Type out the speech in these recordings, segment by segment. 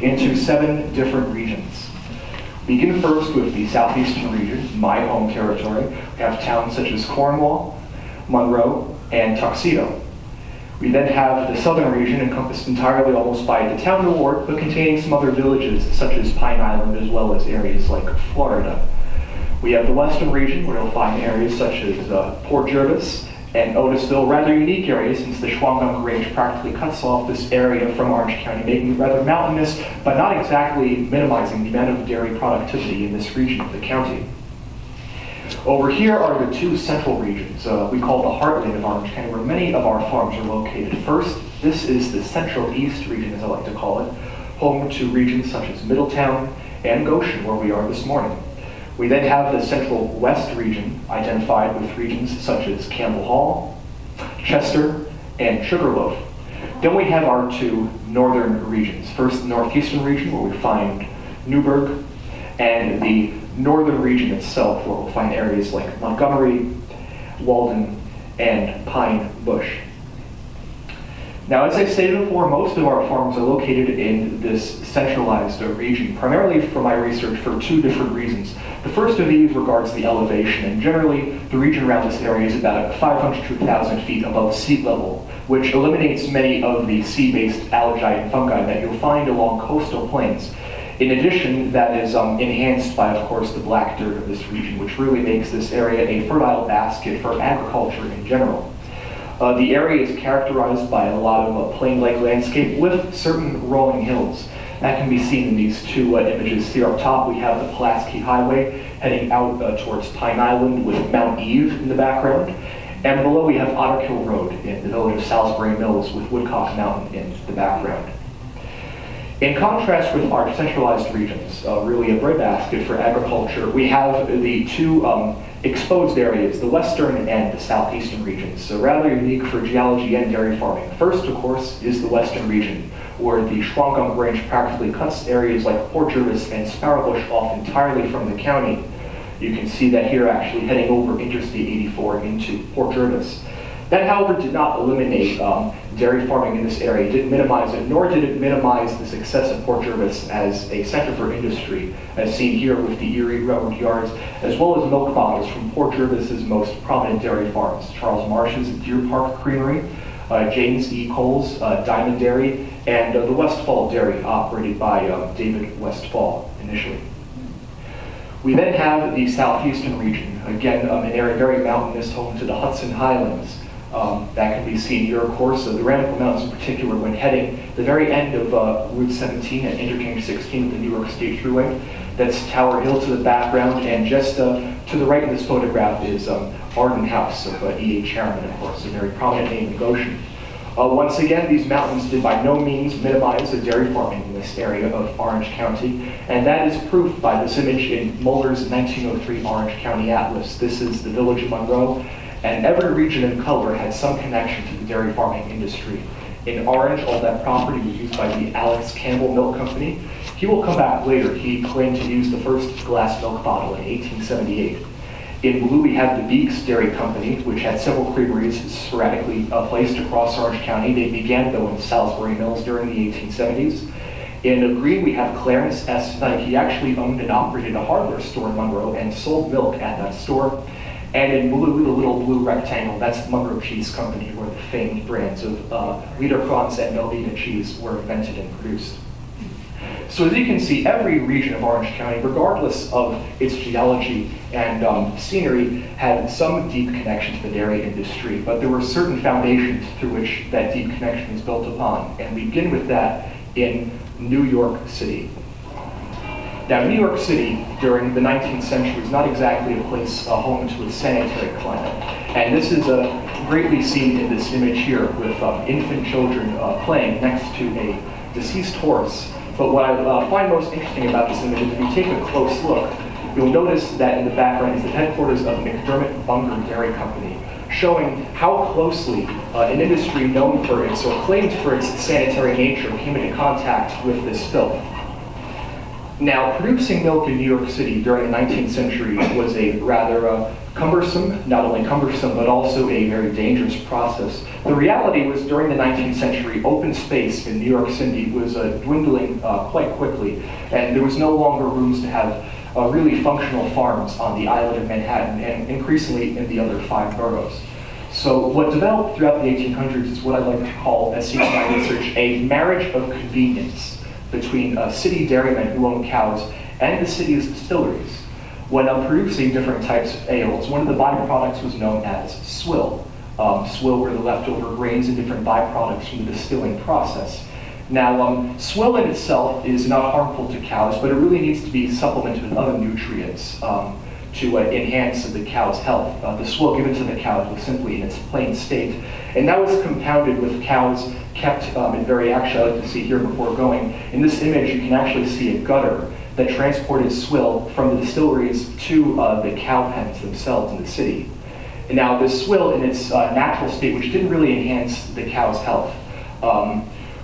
into 7 different regions. Begin first with the southeastern region, my home territory. We have towns such as Cornwall, Monroe, and Tuxedo. We then have the southern region, encompassed entirely almost by the town of Ward, but containing some other villages such as Pine Island, as well as areas like Florida. We have the western region, where you'll find areas such as Port Jervis and Otisville, rather unique areas since the Shawangunk Range practically cuts off this area from Orange County, making it rather mountainous, but not exactly minimizing the amount of dairy productivity in this region of the county. Over here are the 2 central regions we call the heartland of Orange County, where many of our farms are located. First, this is the central east region, as I like to call it, home to regions such as Middletown and Goshen, where we are this morning. We then have the central west region, identified with regions such as Campbell Hall, Chester, and Sugarloaf. Then we have our 2 northern regions. First, the northeastern region, where we find Newburgh, and the northern region itself, where we'll find areas like Montgomery, Walden, and Pine Bush. Now, as I stated before, most of our farms are located in this centralized region, primarily for my research for 2 different reasons. The first of these regards the elevation, and generally the region around this area is about 500 to 1,000 feet above sea level, which eliminates many of the sea-based algae and fungi that you'll find along coastal plains. In addition, that is enhanced by, of course, the black dirt of this region, which really makes this area a fertile basket for agriculture in general. The area is characterized by a lot of plain-like landscape with certain rolling hills. That can be seen in these 2 images. Here up top, we have the Pulaski Highway heading out towards Pine Island with Mount Eve in the background. And below, we have Otter Kill Road in the village of Salisbury Mills with Woodcock Mountain in the background. In contrast with our centralized regions, really a breadbasket for agriculture, we have the 2 exposed areas, the western and the southeastern regions, so rather unique for geology and dairy farming. First, of course, is the western region, where the Shawangunk Range practically cuts areas like Port Jervis and Sparrowbush off entirely from the county. You can see that here actually heading over Interstate 84 into Port Jervis. That, however, did not eliminate dairy farming in this area. It didn't minimize it, nor did it minimize the success of Port Jervis as a center for industry, as seen here with the Erie Railroad Yards, as well as milk bottles from Port Jervis's most prominent dairy farms, Charles Marsh's Deer Park Creamery, James E. Cole's Diamond Dairy, and the Westfall Dairy, operated by David Westfall initially. We then have the southeastern region, again, an area very mountainous, home to the Hudson Highlands. That can be seen here, of course, the Ramapo Mountains in particular, when heading the very end of Route 17 and Interchange 16 of the New York State Thruway. That's Tower Hill to the background, and just to the right of this photograph is Arden House of E.H. Harriman, of course, a very prominent name in Goshen. Once again, these mountains did by no means minimize the dairy farming in this area of Orange County, and that is proof by this image in Muller's 1903 Orange County Atlas. This is the village of Monroe, and every region in color had some connection to the dairy farming industry. In orange, all that property was used by the Alex Campbell Milk Company. He will come back later. He claimed to use the first glass milk bottle in 1878. In blue, we have the Beeks Dairy Company, which had several creameries sporadically placed across Orange County. They began, though, in Salisbury Mills during the 1870s. In green, we have Clarence S. Knight. He actually owned and operated a hardware store in Monroe and sold milk at that store. And in blue, the little blue rectangle, that's the Monroe Cheese Company, where the famed brands of Liederkranz and Velveeta cheese were invented and produced. So as you can see, every region of Orange County, regardless of its geology and scenery, had some deep connection to the dairy industry, but there were certain foundations through which that deep connection is built upon. And we begin with that in New York City. Now, New York City during the 19th century was not exactly a place home to a sanitary climate. And this is greatly seen in this image here with infant children playing next to a deceased horse. But what I find most interesting about this image is if you take a close look, you'll notice that in the background is the headquarters of McDermott Bunger Dairy Company, showing how closely an industry known for its, or claimed for its sanitary nature, came into contact with this filth. Now, producing milk in New York City during the 19th century was a rather Cumbersome, not only cumbersome, but also a very dangerous process. The reality was during the 19th century, open space in New York City was dwindling quite quickly, and there was no longer rooms to have really functional farms on the island of Manhattan and increasingly in the other 5 boroughs. So what developed throughout the 1800s is what I like to call, as seen in my research, a marriage of convenience between city dairymen who owned cows and the city's distilleries. When producing different types of ales, one of the byproducts was known as swill. Swill were the leftover grains and different byproducts from the distilling process. Now, swill in itself is not harmful to cows, but it really needs to be supplemented with other nutrients to enhance the cow's health. The swill given to the cows was simply in its plain state, and that was compounded with cows kept in very actually, I like to see here before going. In this image, you can actually see a gutter that transported swill from the distilleries to the cow pens themselves in the city. And now this swill in its natural state, which didn't really enhance the cow's health,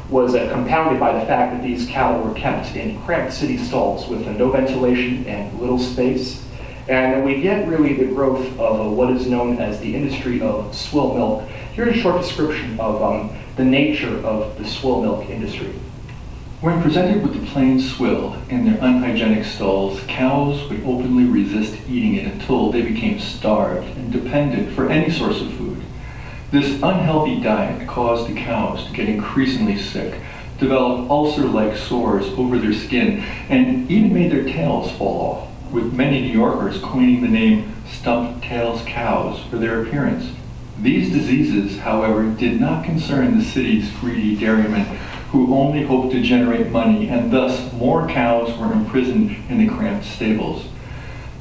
was compounded by the fact that these cattle were kept in cramped city stalls with no ventilation and little space. And we get really the growth of what is known as the industry of swill milk. Here's a short description of the nature of the swill milk industry. When presented with the plain swill in their unhygienic stalls, cows would openly resist eating it until they became starved and dependent for any source of food. This unhealthy diet caused the cows to get increasingly sick, develop ulcer-like sores over their skin, and even made their tails fall off, with many New Yorkers coining the name stump-tails cows for their appearance. These diseases, however, did not concern the city's greedy dairymen, who only hoped to generate money, and thus more cows were imprisoned in the cramped stables.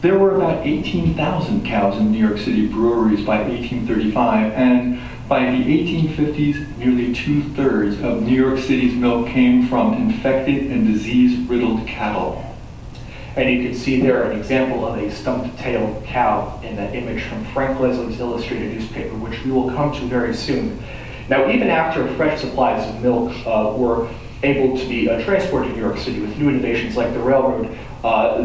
There were about 18,000 cows in New York City breweries by 1835, and by the 1850s, nearly 2/3 of New York City's milk came from infected and disease-riddled cattle. And you can see there an example of a stump-tailed cow in that image from Frank Leslie's illustrated newspaper, which we will come to very soon. Now, even after fresh supplies of milk were able to be transported to New York City with new innovations like the railroad,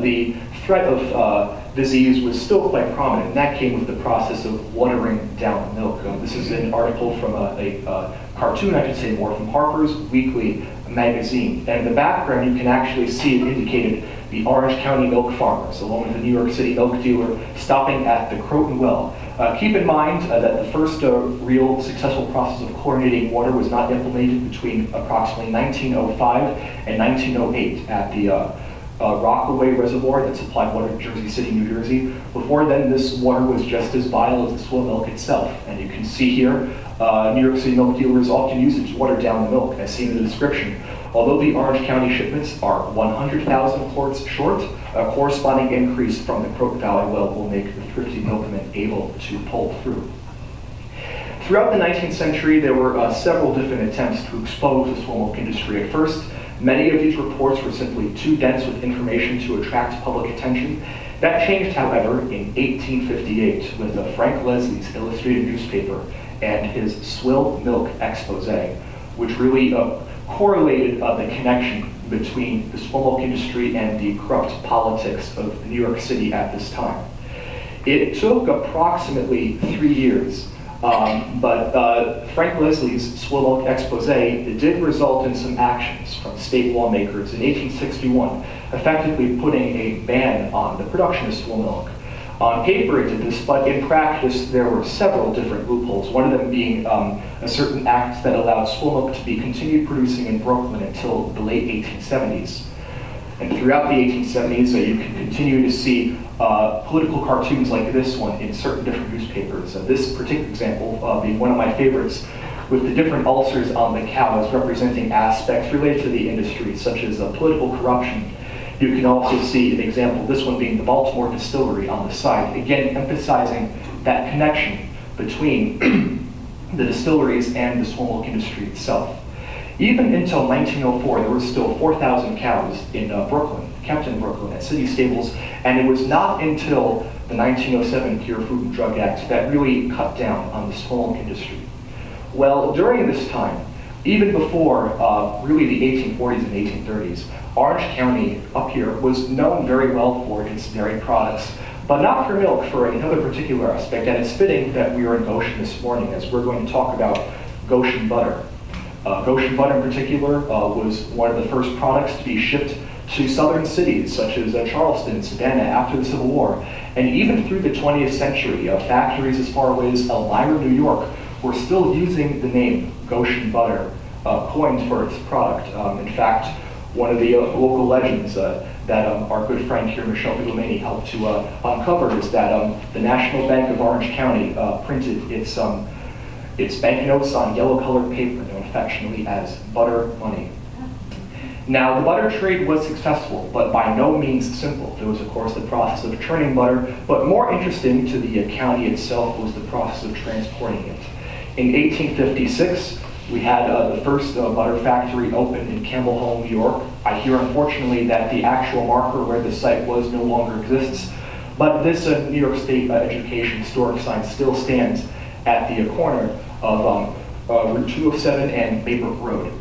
the threat of disease was still quite prominent, and that came with the process of watering down milk. This is an article from a cartoon, I should say more, from Harper's Weekly magazine. And in the background, you can actually see it indicated the Orange County milk farmers, along with the New York City milk dealer, stopping at the Croton Well. Keep in mind that the first real successful process of chlorinating water was not implemented between approximately 1905 and 1908 at the Rockaway Reservoir that supplied water to Jersey City, New Jersey. Before then, this water was just as vile as the swill milk itself. And you can see here, New York City milk dealers often use it to water down the milk, as seen in the description. Although the Orange County shipments are 100,000 quarts short, a corresponding increase from the Croton Valley well will make the thrifty milkman able to pull through. Throughout the 19th century, there were several different attempts to expose the swill milk industry. At first, many of these reports were simply too dense with information to attract public attention. That changed, however, in 1858 with Frank Leslie's illustrated newspaper and his swill milk expose, which really correlated the connection between the swill milk industry and the corrupt politics of New York City at this time. It took approximately 3 years, but Frank Leslie's swill milk expose did result in some actions from state lawmakers in 1861, effectively putting a ban on the production of swill milk. On paper it did this, but in practice there were several different loopholes, one of them being a certain act that allowed swill milk to be continued producing in Brooklyn until the late 1870s. And throughout the 1870s, you can continue to see political cartoons like this one in certain different newspapers. This particular example being one of my favorites, with the different ulcers on the cows representing aspects related to the industry, such as political corruption. You can also see an example, this one being the Baltimore Distillery on the side, again emphasizing that connection between the distilleries and the swill milk industry itself. Even until 1904, there were still 4,000 cows in Brooklyn, kept in Brooklyn at city stables, and it was not until the 1907 Pure Food and Drug Act that really cut down on the swill milk industry. Well, during this time, even before really the 1840s and 1830s, Orange County up here was known very well for its dairy products, but not for milk, for another particular aspect, and it's fitting that we are in Goshen this morning as we're going to talk about Goshen butter. Goshen butter in particular was one of the first products to be shipped to southern cities such as Charleston, Savannah after the Civil War. And even through the 20th century, factories as far away as Elmira, New York, were still using the name Goshen butter, coined for its product. In fact, one of the local legends that our good friend here, Michelle Biglomani, helped to uncover is that the National Bank of Orange County printed its banknotes on yellow-colored paper, known affectionately as butter money. Now, the butter trade was successful, but by no means simple. There was, of course, the process of churning butter, but more interesting to the county itself was the process of transporting it. In 1856, we had the first butter factory opened in Campbell Hall, New York. I hear, unfortunately, that the actual marker where the site was no longer exists, but this New York State Education historic sign still stands at the corner of Route 207 and Baybrook Road.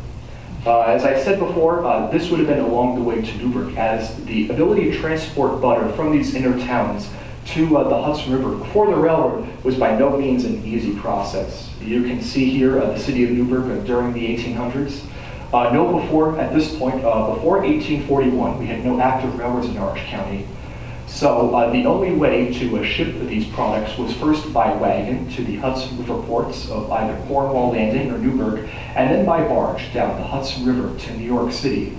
As I said before, this would have been along the way to Newburgh, as the ability to transport butter from these inner towns to the Hudson River before the railroad was by no means an easy process. You can see here the city of Newburgh during the 1800s. Note before, at this point, before 1841, we had no active railroads in Orange County. So the only way to ship these products was first by wagon to the Hudson River ports of either Cornwall Landing or Newburgh, and then by barge down the Hudson River to New York City.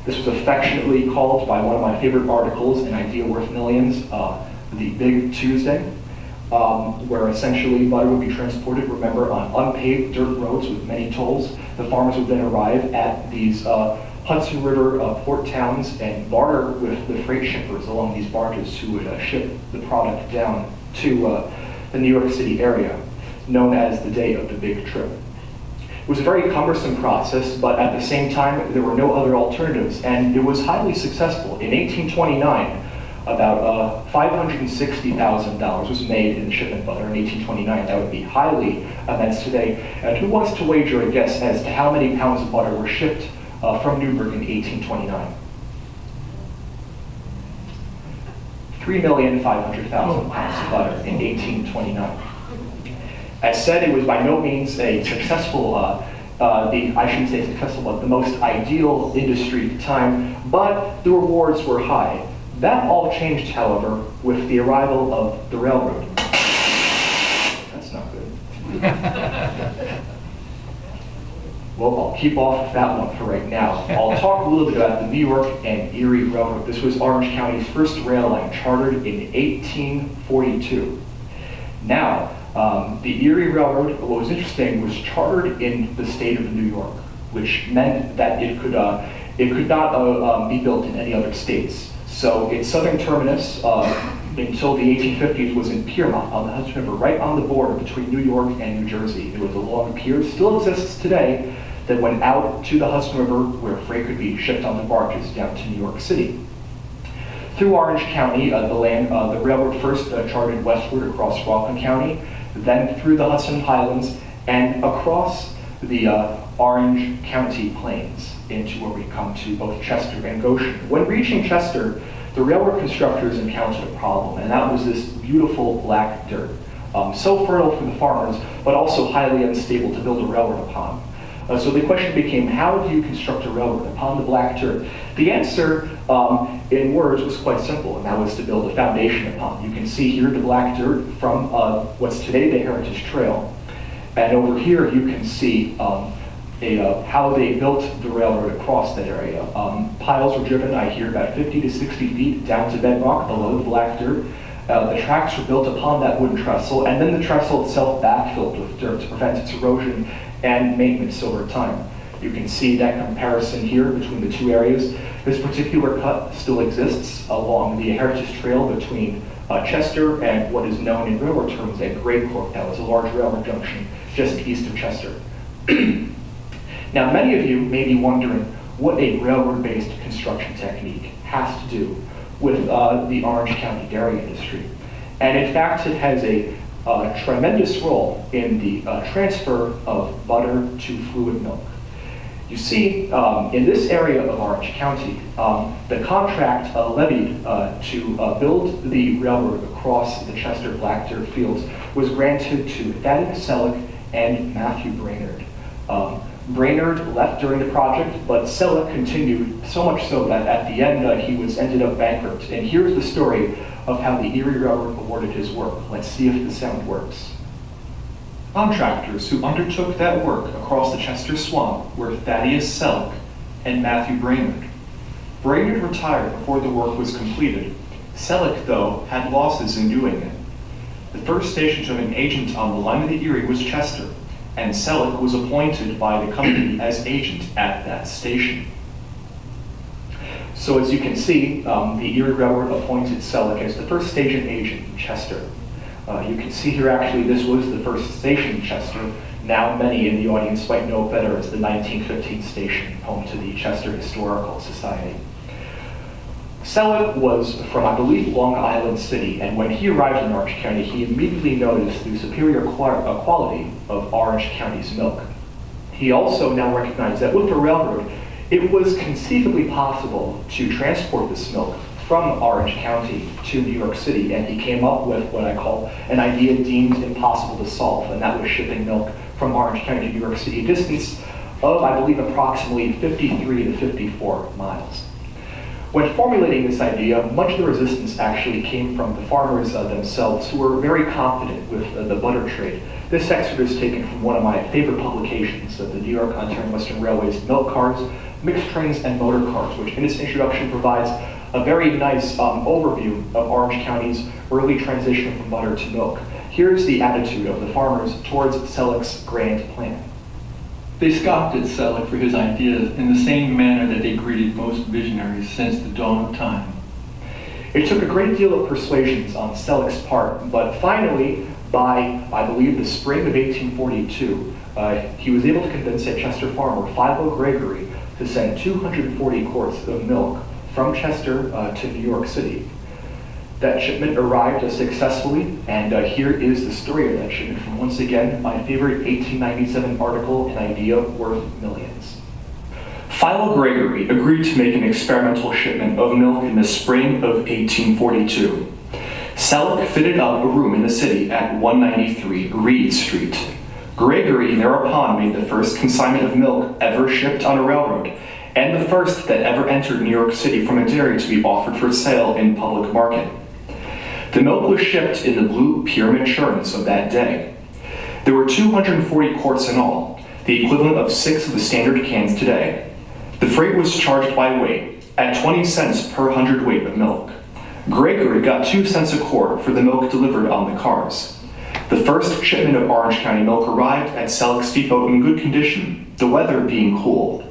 This was affectionately called by one of my favorite articles, An Idea Worth Millions, the Big Tuesday, where essentially butter would be transported, remember, on unpaved dirt roads with many tolls. The farmers would then arrive at these Hudson River port towns and barter with the freight shippers along these barges who would ship the product down to the New York City area, known as the day of the big trip. It was a very cumbersome process, but at the same time, there were no other alternatives, and it was highly successful. In 1829, about $560,000 was made in shipment butter in 1829. That would be highly immense today. And who wants to wager a guess as to how many pounds of butter were shipped from Newburgh in 1829? 3,500,000 pounds of butter in 1829. As said, it was by no means a successful, I shouldn't say successful, but the most ideal industry at the time, but the rewards were high. That all changed, however, with the arrival of the railroad. That's not good. Well, I'll keep off that one for right now. I'll talk a little bit about the New York and Erie Railroad. This was Orange County's first rail line, chartered in 1842. Now, the Erie Railroad, what was interesting, was chartered in the state of New York, which meant that it could not be built in any other states. So its southern terminus until the 1850s was in Piermont on the Hudson River, right on the border between New York and New Jersey. There was a long pier, still exists today, that went out to the Hudson River where freight could be shipped on the barges down to New York City. Through Orange County, the railroad first charted westward across Rockland County, then through the Hudson Highlands, and across the Orange County plains into where we come to both Chester and Goshen. When reaching Chester, the railroad constructors encountered a problem, and that was this beautiful black dirt. So fertile for the farmers, but also highly unstable to build a railroad upon. So the question became, how do you construct a railroad upon the black dirt? The answer, in words, was quite simple, and that was to build a foundation upon. You can see here the black dirt from what's today the Heritage Trail. And over here you can see how they built the railroad across that area. Piles were driven, I hear, about 50 to 60 feet down to bedrock below the black dirt. The tracks were built upon that wooden trestle, and then the trestle itself backfilled with dirt to prevent its erosion and maintenance over time. You can see that comparison here between the two areas. This particular cut still exists along the Heritage Trail between Chester and what is known in railroad terms as Great Cork. That was a large railroad junction just east of Chester. Now, many of you may be wondering what a railroad-based construction technique has to do with the Orange County dairy industry. And in fact, it has a tremendous role in the transfer of butter to fluid milk. You see, in this area of Orange County, the contract levied to build the railroad across the Chester-Black-Dirt fields was granted to Thaddeus Selleck and Matthew Brainerd. Brainerd left during the project, but Selleck continued, so much so that at the end he ended up bankrupt. And here's the story of how the Erie Railroad awarded his work. Let's see if the sound works. Contractors who undertook that work across the Chester Swamp were Thaddeus Selleck and Matthew Brainerd. Brainerd retired before the work was completed. Selleck, though, had losses in doing it. The first station to have an agent on the line of the Erie was Chester, and Selleck was appointed by the company as agent at that station. So as you can see, the Erie Railroad appointed Selleck as the first station agent in Chester. You can see here actually this was the first station in Chester. Now many in the audience might know better as the 1915 station, home to the Chester Historical Society. Selleck was from, I believe, Long Island City, and when he arrived in Orange County, he immediately noticed the superior quality of Orange County's milk. He also now recognized that with the railroad, it was conceivably possible to transport this milk from Orange County to New York City, and he came up with what I call an idea deemed impossible to solve, and that was shipping milk from Orange County to New York City, a distance of, I believe, approximately 53 to 54 miles. When formulating this idea, much of the resistance actually came from the farmers themselves, who were very confident with the butter trade. This excerpt is taken from one of my favorite publications, the New York Ontario Western Railway's Milk Cars, Mixed Trains, and Motor Cars, which in its introduction provides a very nice overview of Orange County's early transition from butter to milk. Here's the attitude of the farmers towards Selleck's grand plan. They scoffed at Selleck for his ideas in the same manner that they greeted most visionaries since the dawn of time. It took a great deal of persuasions on Selleck's part, but finally, by, I believe, the spring of 1842, he was able to convince a Chester farmer, Philo Gregory, to send 240 quarts of milk from Chester to New York City. That shipment arrived successfully, and here is the story of that shipment from, once again, my favorite 1897 article, An Idea Worth Millions. Philo Gregory agreed to make an experimental shipment of milk in the spring of 1842. Selleck fitted up a room in the city at 193 Reed Street. Gregory thereupon made the first consignment of milk ever shipped on a railroad, and the first that ever entered New York City from a dairy to be offered for sale in public market. The milk was shipped in the blue pyramid churns of that day. There were 240 quarts in all, the equivalent of 6 of the standard cans today. The freight was charged by weight, at 20 cents per hundredweight of milk. Gregory got 2 cents a quart for the milk delivered on the cars. The first shipment of Orange County milk arrived at Selleck's depot in good condition, the weather being cool.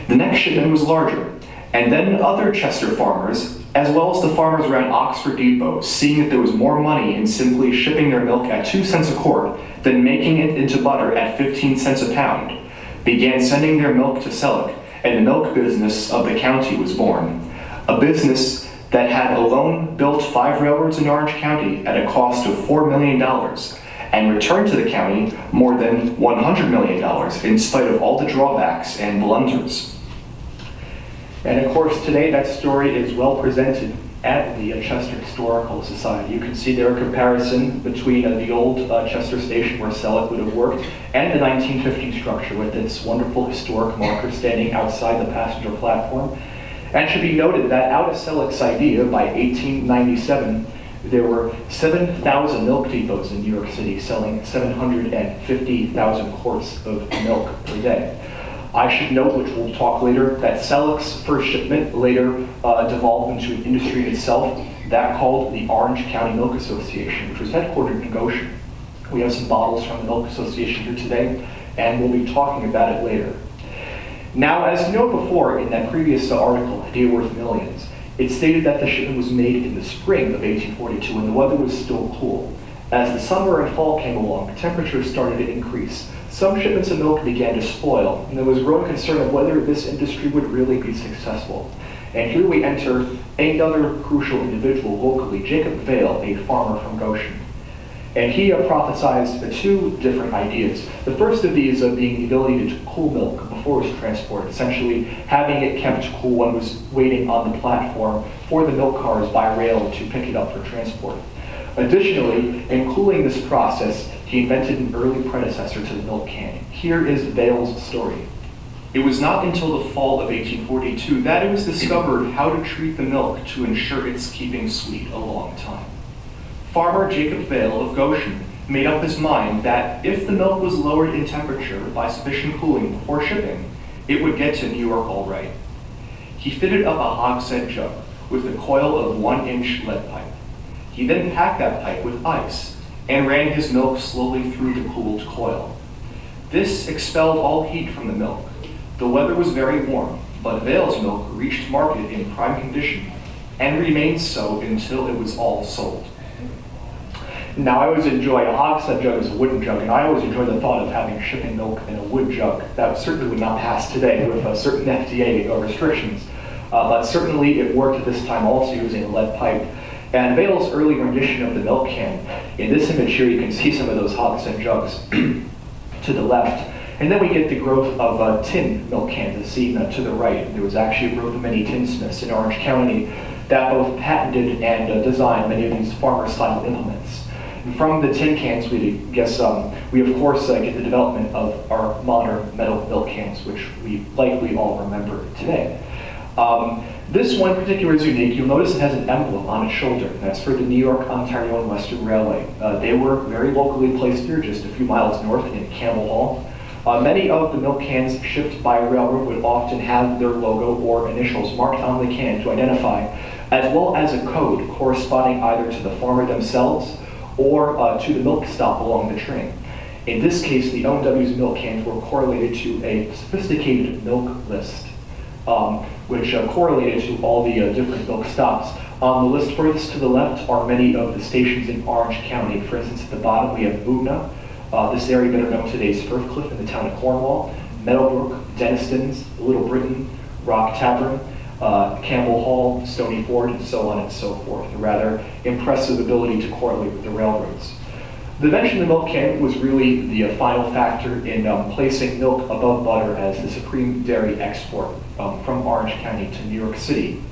The next shipment was larger, and then other Chester farmers, as well as the farmers around Oxford Depot, seeing that there was more money in simply shipping their milk at 2 cents a quart than making it into butter at 15 cents a pound, began sending their milk to Selleck, and the milk business of the county was born. A business that had alone built 5 railroads in Orange County at a cost of $4 million, and returned to the county more than $100 million in spite of all the drawbacks and blunders. And of course, today that story is well presented at the Chester Historical Society. You can see there a comparison between the old Chester station where Selleck would have worked and the 1915 structure with its wonderful historic marker standing outside the passenger platform. And it should be noted that out of Selleck's idea, by 1897, there were 7,000 milk depots in New York City selling 750,000 quarts of milk per day. I should note, which we'll talk later, that Selleck's first shipment later devolved into an industry itself, that called the Orange County Milk Association, which was headquartered in Goshen. We have some bottles from the Milk Association here today, and we'll be talking about it later. Now, as you know before, in that previous article, Idea Worth Millions, it stated that the shipment was made in the spring of 1842 when the weather was still cool. As the summer and fall came along, temperatures started to increase. Some shipments of milk began to spoil, and there was growing concern of whether this industry would really be successful. And here we enter another crucial individual locally, Jacob Vail, a farmer from Goshen. And he prophesized two different ideas. The first of these being the ability to cool milk before it was transported, essentially having it kept cool when it was waiting on the platform for the milk cars by rail to pick it up for transport. Additionally, in cooling this process, he invented an early predecessor to the milk can. Here is Vail's story. It was not until the fall of 1842 that it was discovered how to treat the milk to ensure its keeping sweet a long time. Farmer Jacob Vail of Goshen made up his mind that if the milk was lowered in temperature by sufficient cooling before shipping, it would get to New York all right. He fitted up a hogshead jug with a coil of 1-inch lead pipe. He then packed that pipe with ice and ran his milk slowly through the cooled coil. This expelled all heat from the milk. The weather was very warm, but Vail's milk reached market in prime condition and remained so until it was all sold. Now, I always enjoy a hogshead jug as a wooden jug, and I always enjoy the thought of having shipping milk in a wood jug. That certainly would not pass today with certain FDA restrictions, but certainly it worked at this time also using a lead pipe. And Vail's early rendition of the milk can, in this image here you can see some of those hogshead jugs to the left. And then we get the growth of tin milk cans as seen to the right. There was actually a growth of many tinsmiths in Orange County that both patented and designed many of these farmer-style implements. And from the tin cans, we of course get the development of our modern metal milk cans, which we likely all remember today. This one in particular is unique. You'll notice it has an emblem on its shoulder. That's for the New York, Ontario, and Western Railway. They were very locally placed here, just a few miles north in Campbell Hall. Many of the milk cans shipped by railroad would often have their logo or initials marked on the can to identify, as well as a code corresponding either to the farmer themselves or to the milk stop along the train. In this case, the O&W's milk cans were correlated to a sophisticated milk list, which correlated to all the different milk stops. On the list furthest to the left are many of the stations in Orange County. For instance, at the bottom we have Moona, this area better known today as Firthcliffe in the town of Cornwall, Meadowbrook, Denniston's, Little Britain, Rock Tavern, Campbell Hall, Stony Ford, and so on and so forth. A rather impressive ability to correlate with the railroads. The invention of the milk can was really the final factor in placing milk above butter as the supreme dairy export from Orange County to New York City.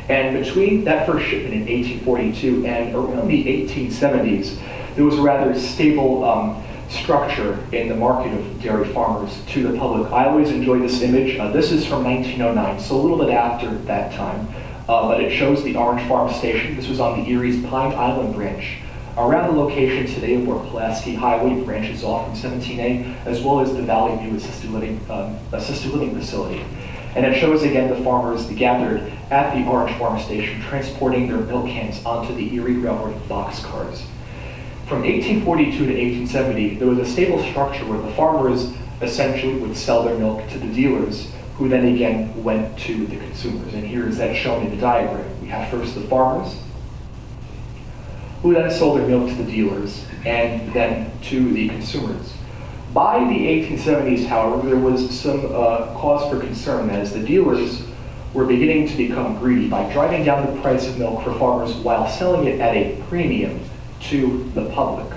And between that first shipment in 1842 and around the 1870s, there was a rather stable structure in the market of dairy farmers to the public. I always enjoy this image. This is from 1909, so a little bit after that time, but it shows the Orange Farm Station. This was on the Erie's Pine Island branch, around the location today of where Pulaski Highway branches off from 17A, as well as the Valley View Assisted Living Facility. And it shows again the farmers gathered at the Orange Farm Station, transporting their milk cans onto the Erie Railroad boxcars. From 1842 to 1870, there was a stable structure where the farmers essentially would sell their milk to the dealers, who then again went to the consumers. And here is that shown in the diagram. We have first the farmers, who then sold their milk to the dealers, and then to the consumers. By the 1870s, however, there was some cause for concern as the dealers were beginning to become greedy by driving down the price of milk for farmers while selling it at a premium to the public.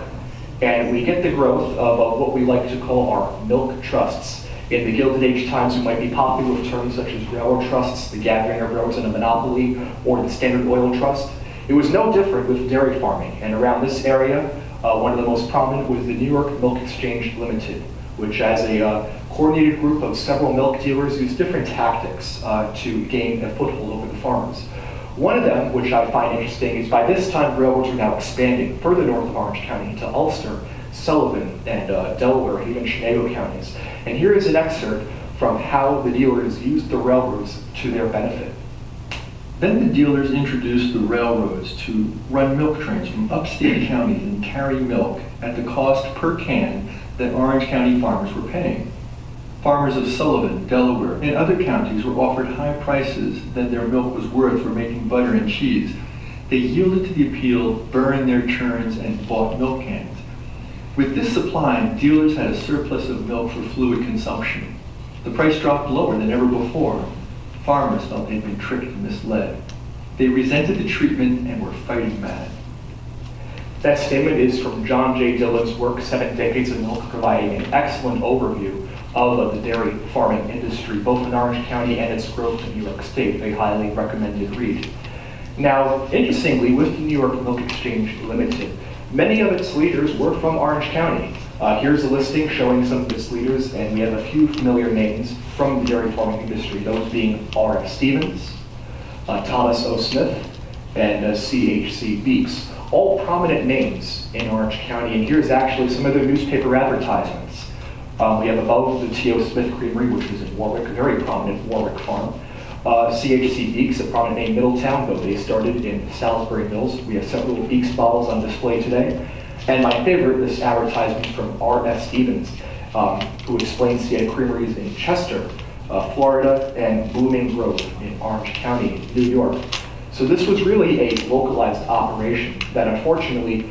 And we get the growth of what we like to call our milk trusts. In the Gilded Age times, we might be popular with terms such as railroad trusts, the gathering of railroads in a monopoly, or the Standard Oil Trust. It was no different with dairy farming, and around this area, one of the most prominent was the New York Milk Exchange Limited, which as a coordinated group of several milk dealers used different tactics to gain a foothold over the farmers. One of them, which I find interesting, is by this time railroads are now expanding further north of Orange County into Ulster, Sullivan, and Delaware, even Chenango counties. And here is an excerpt from how the dealers used the railroads to their benefit. Then the dealers introduced the railroads to run milk trains from upstate counties and carry milk at the cost per can that Orange County farmers were paying. Farmers of Sullivan, Delaware, and other counties were offered high prices that their milk was worth for making butter and cheese. They yielded to the appeal, burned their churns, and bought milk cans. With this supply, dealers had a surplus of milk for fluid consumption. The price dropped lower than ever before. Farmers felt they'd been tricked and misled. They resented the treatment and were fighting mad. That statement is from John J. Dillon's work, 7 Decades of Milk, providing an excellent overview of the dairy farming industry, both in Orange County and its growth in New York State. A highly recommended read. Now, interestingly, with the New York Milk Exchange Limited, many of its leaders were from Orange County. Here's a listing showing some of its leaders, and we have a few familiar names from the dairy farming industry, those being R.F. Stevens, Thomas O. Smith, and C.H.C. Beeks, all prominent names in Orange County. And here's actually some of their newspaper advertisements. We have above the T.O. Smith Creamery, which is in Warwick, a very prominent Warwick farm. C.H.C. Beeks, a prominent name in Middletown, though they started in Salisbury Mills. We have several Beeks bottles on display today. And my favorite, this advertisement from R.F. Stevens, who explains he had creameries in Chester, Florida, and Blooming Grove in Orange County, New York. So this was really a localized operation that unfortunately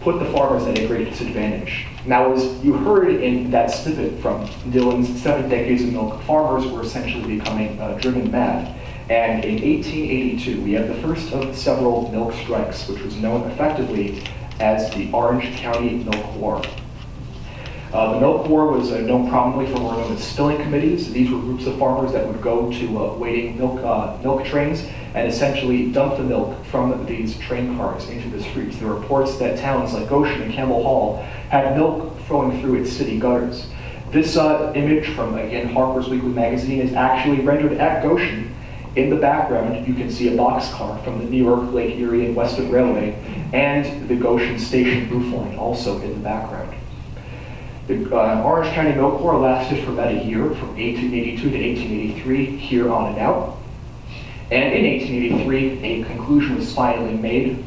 put the farmers at a great disadvantage. Now, as you heard in that snippet from Dillon's 7 Decades of Milk, farmers were essentially becoming driven mad. And in 1882, we had the first of several milk strikes, which was known effectively as the Orange County Milk War. The Milk War was known prominently for what were known as spilling committees. These were groups of farmers that would go to waiting milk trains and essentially dump the milk from these train cars into the streets. There were reports that towns like Goshen and Campbell Hall had milk flowing through its city gutters. This image from, again, Harper's Weekly magazine is actually rendered at Goshen. In the background, you can see a boxcar from the New York, Lake Erie, and Western Railway, and the Goshen Station roof line also in the background. The Orange County Milk War lasted for about a year, from 1882 to 1883, here on and out. And in 1883, a conclusion was finally made.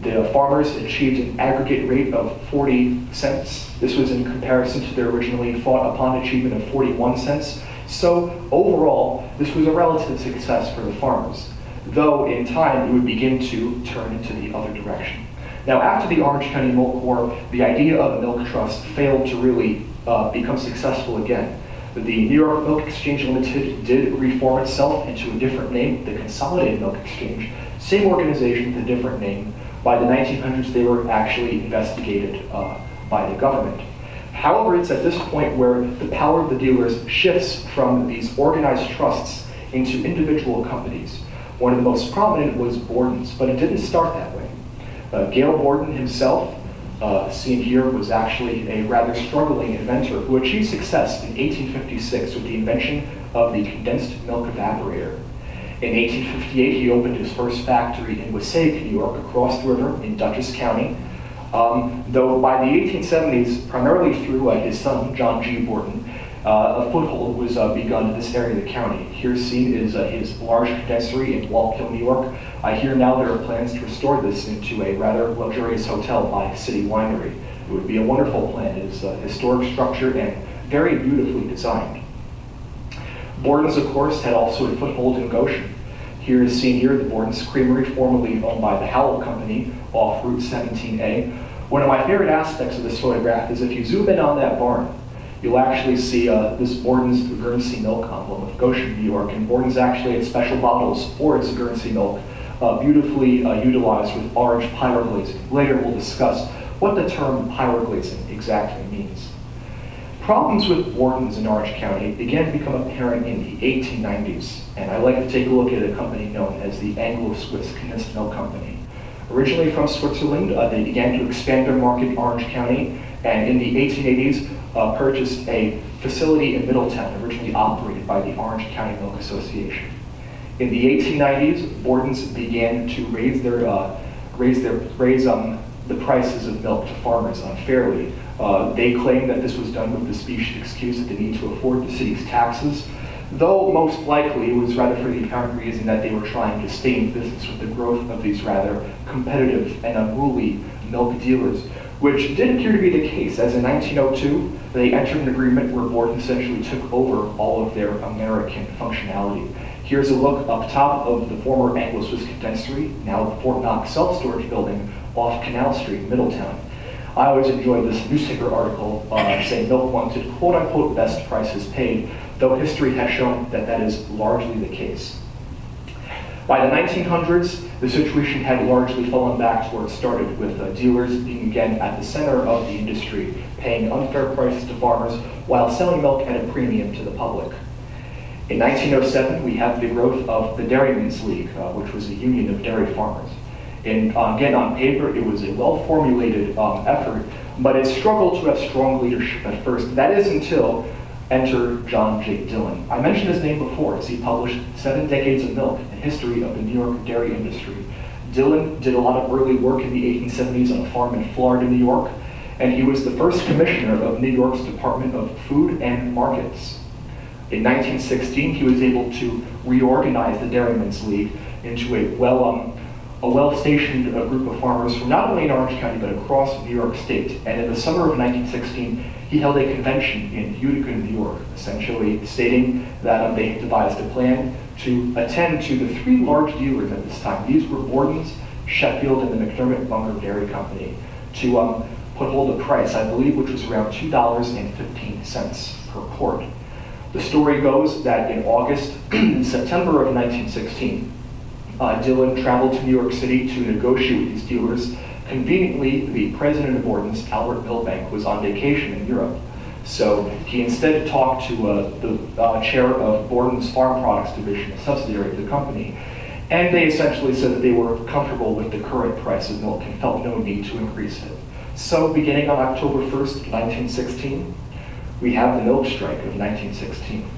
The farmers achieved an aggregate rate of 40 cents. This was in comparison to their originally fought upon achievement of 41 cents. So overall, this was a relative success for the farmers, though in time it would begin to turn into the other direction. Now, after the Orange County Milk War, the idea of a milk trust failed to really become successful again. The New York Milk Exchange Limited did reform itself into a different name, the Consolidated Milk Exchange. Same organization with a different name. By the 1900s, they were actually investigated by the government. However, it's at this point where the power of the dealers shifts from these organized trusts into individual companies. One of the most prominent was Borden's, but it didn't start that way. Gale Borden himself, seen here, was actually a rather struggling inventor who achieved success in 1856 with the invention of the condensed milk evaporator. In 1858, he opened his first factory in Wasaik, New York, across the river in Dutchess County. Though by the 1870s, primarily through his son, John G. Borden, a foothold was begun in this area of the county. Here seen is his large condensery in Wallkill, New York. Here now there are plans to restore this into a rather luxurious hotel by City Winery. It would be a wonderful plan. It is a historic structure and very beautifully designed. Borden's, of course, had also a foothold in Goshen. Here is seen here the Borden's Creamery, formerly owned by the Howell Company, off Route 17A. One of my favorite aspects of this photograph is if you zoom in on that barn, you'll actually see this Borden's Guernsey milk emblem of Goshen, New York, and Borden's actually had special bottles for its Guernsey milk, beautifully utilized with orange pyroglazing. Later we'll discuss what the term pyroglazing exactly means. Problems with Borden's in Orange County began to become apparent in the 1890s, and I'd like to take a look at a company known as the Anglo-Swiss Condensed Milk Company. Originally from Switzerland, they began to expand their market in Orange County, and in the 1880s purchased a facility in Middletown, originally operated by the Orange County Milk Association. In the 1890s, Borden's began to raise the prices of milk to farmers unfairly. They claimed that this was done with the specious excuse that they need to afford the city's taxes, though most likely it was rather for the apparent reason that they were trying to stay in business with the growth of these rather competitive and unruly milk dealers, which did appear to be the case, as in 1902, they entered an agreement where Borden essentially took over all of their American functionality. Here's a look up top of the former Anglo-Swiss condensery, now the Fort Knox self-storage building off Canal Street, Middletown. I always enjoyed this newspaper article saying milk wanted quote-unquote best prices paid, though history has shown that that is largely the case. By the 1900s, the situation had largely fallen back to where it started, with dealers being again at the center of the industry, paying unfair prices to farmers while selling milk at a premium to the public. In 1907, we have the growth of the Dairymen's League, which was a union of dairy farmers. And again, on paper, it was a well-formulated effort, but it struggled to have strong leadership at first. That is until enter John J. Dillon. I mentioned his name before, as he published 7 Decades of Milk, a history of the New York dairy industry. Dillon did a lot of early work in the 1870s on a farm in Florida, New York, and he was the first commissioner of New York's Department of Food and Markets. In 1916, he was able to reorganize the Dairymen's League into a well-stationed group of farmers from not only in Orange County, but across New York State. And in the summer of 1916, he held a convention in Utica, New York, essentially stating that they had devised a plan to attend to the 3 large dealers at this time. These were Borden's, Sheffield, and the McDermott Bunker Dairy Company, to put hold a price, I believe, which was around $2.15 per quart. The story goes that in August and September of 1916, Dillon traveled to New York City to negotiate with these dealers. Conveniently, the president of Borden's, Albert Milbank, was on vacation in Europe. So he instead talked to the chair of Borden's Farm Products Division, a subsidiary of the company, and they essentially said that they were comfortable with the current price of milk and felt no need to increase it. So beginning on October 1st, 1916, we have the milk strike of 1916,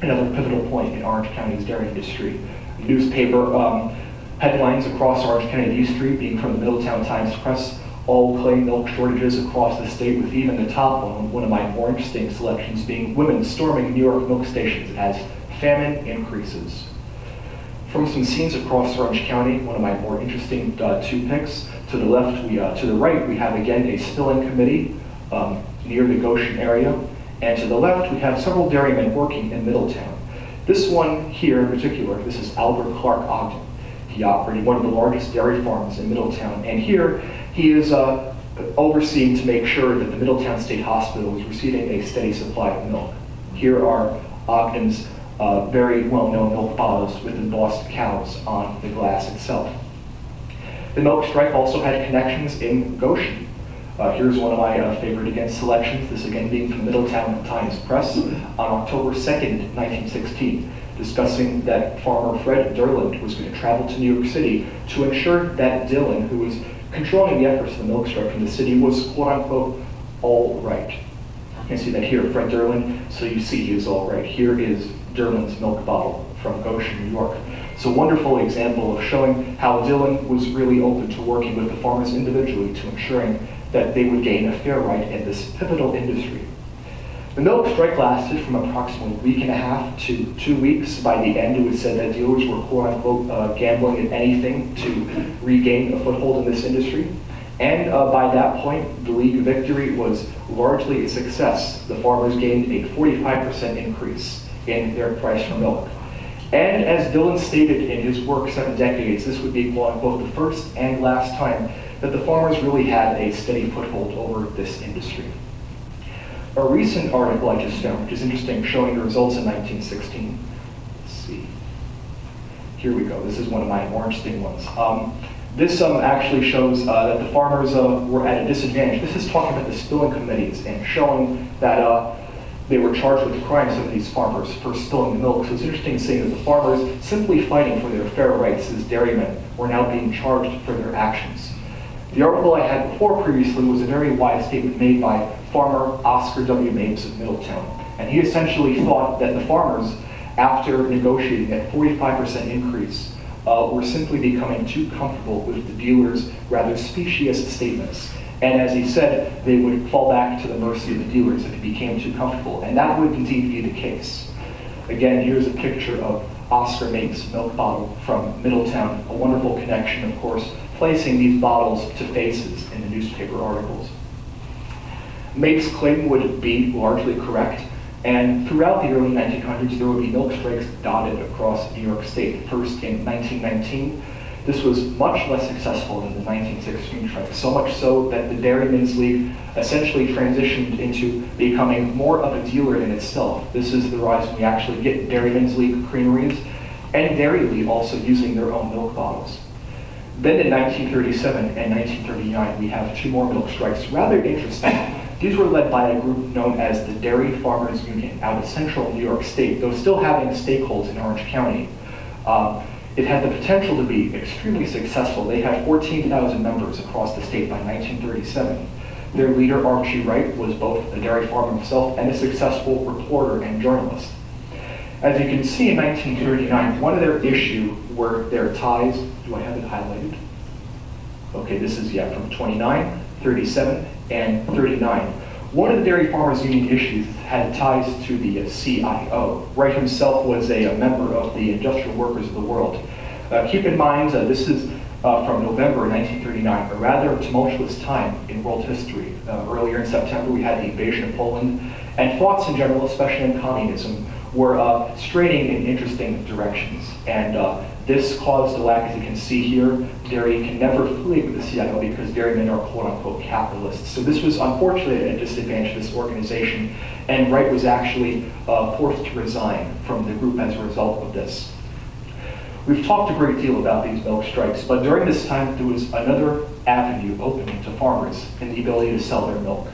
another pivotal point in Orange County's dairy industry. Newspaper headlines across Orange County, these 3 being from the Middletown Times-Press, all claim milk shortages across the state, with even the top one of my more interesting selections being women storming New York milk stations. It has famine increases. From some scenes across Orange County, one of my more interesting 2 picks. To the left, to the right, we have again a spilling committee near the Goshen area, and to the left, we have several dairymen working in Middletown. This one here in particular, this is Albert Clark Ogden. He operated one of the largest dairy farms in Middletown, and here he is overseeing to make sure that the Middletown State Hospital is receiving a steady supply of milk. Here are Ogden's very well-known milk bottles with embossed cows on the glass itself. The milk strike also had connections in Goshen. Here's one of my favorite, again, selections, this again being from the Middletown Times-Press on October 2nd, 1916, discussing that farmer Fred Durland was going to travel to New York City to ensure that Dillon, who was controlling the efforts of the milk strike from the city, was quote-unquote all right. You can see that here, Fred Durland, so you see he is all right. Here is Durland's milk bottle from Goshen, New York. It's a wonderful example of showing how Dillon was really open to working with the farmers individually to ensuring that they would gain a fair right in this pivotal industry. The milk strike lasted from approximately a week and a half to 2 weeks. By the end, it was said that dealers were quote-unquote gambling at anything to regain a foothold in this industry. And by that point, the League victory was largely a success. The farmers gained a 45% increase in their price for milk. And as Dillon stated in his work, 7 Decades, this would be quote-unquote the first and last time that the farmers really had a steady foothold over this industry. A recent article I just found, which is interesting, showing the results in 1916. Let's see. Here we go. This is one of my more interesting ones. This actually shows that the farmers were at a disadvantage. This is talking about the spilling committees and showing that they were charged with the crimes of these farmers for spilling the milk. So it's interesting seeing that the farmers, simply fighting for their fair rights as dairymen, were now being charged for their actions. The article I had before previously was a very wise statement made by farmer Oscar W. Mapes of Middletown. And he essentially thought that the farmers, after negotiating that 45% increase, were simply becoming too comfortable with the dealers' rather specious statements. And as he said, they would fall back to the mercy of the dealers if it became too comfortable. And that would indeed be the case. Again, here's a picture of Oscar Mapes' milk bottle from Middletown. A wonderful connection, of course, placing these bottles to faces in the newspaper articles. Mapes' claim would be largely correct, and throughout the early 1900s, there would be milk strikes dotted across New York State. First in 1919, this was much less successful than the 1916 strike, so much so that the Dairymen's League essentially transitioned into becoming more of a dealer in itself. This is the rise when we actually get Dairymen's League creameries, and secondarily also using their own milk bottles. Then in 1937 and 1939, we have two more milk strikes. Rather interesting. These were led by a group known as the Dairy Farmers Union out of central New York State, though still having stakeholders in Orange County. It had the potential to be extremely successful. They had 14,000 members across the state by 1937. Their leader, Archie Wright, was both a dairy farmer himself and a successful reporter and journalist. As you can see in 1939, one of their issues were their ties. Do I have it highlighted? Okay, this is, from 29, 37, and 39. One of the Dairy Farmers Union issues had ties to the CIO. Wright himself was a member of the Industrial Workers of the World. Keep in mind, this is from November 1939, a rather tumultuous time in world history. Earlier in September, we had the invasion of Poland, and thoughts in general, especially in communism, were straining in interesting directions. And this caused a lack, as you can see here. Dairy can never flee with the CIO because dairymen are quote-unquote capitalists. So this was unfortunately a disadvantage to this organization, and Wright was actually forced to resign from the group as a result of this. We've talked a great deal about these milk strikes, but during this time there was another avenue opening to farmers in the ability to sell their milk.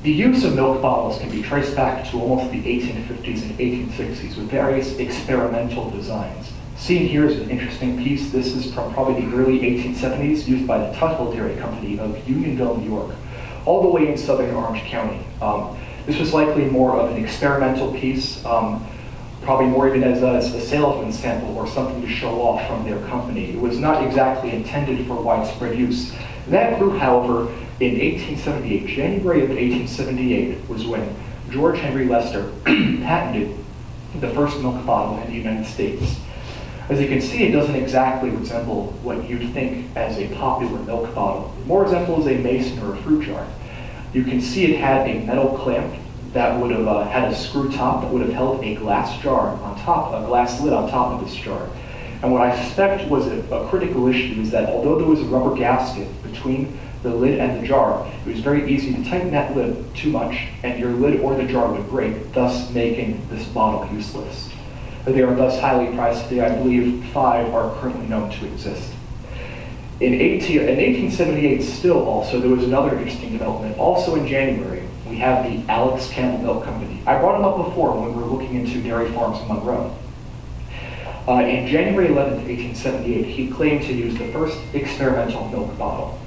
The use of milk bottles can be traced back to almost the 1850s and 1860s with various experimental designs. Seen here is an interesting piece. This is from probably the early 1870s, used by the Tuthill Dairy Company of Unionville, New York, all the way in southern Orange County. This was likely more of an experimental piece, probably more even as a salesman sample or something to show off from their company. It was not exactly intended for widespread use. That grew, however, in 1878, January of 1878, was when George Henry Lester patented the first milk bottle in the United States. As you can see, it doesn't exactly resemble what you'd think as a popular milk bottle. It more resembles a mason or a fruit jar. You can see it had a metal clamp that would have had a screw top that would have held a glass jar on top, a glass lid on top of this jar. And what I suspect was a critical issue is that although there was a rubber gasket between the lid and the jar, it was very easy to tighten that lid too much and your lid or the jar would break, thus making this bottle useless. They are thus highly priced. Today, I believe 5 are currently known to exist. In 1878 still also, there was another interesting development. Also in January, we have the Alex Campbell Milk Company. I brought him up before when we were looking into dairy farms in Monroe. In January 11th, 1878, he claimed to use the first experimental milk bottle.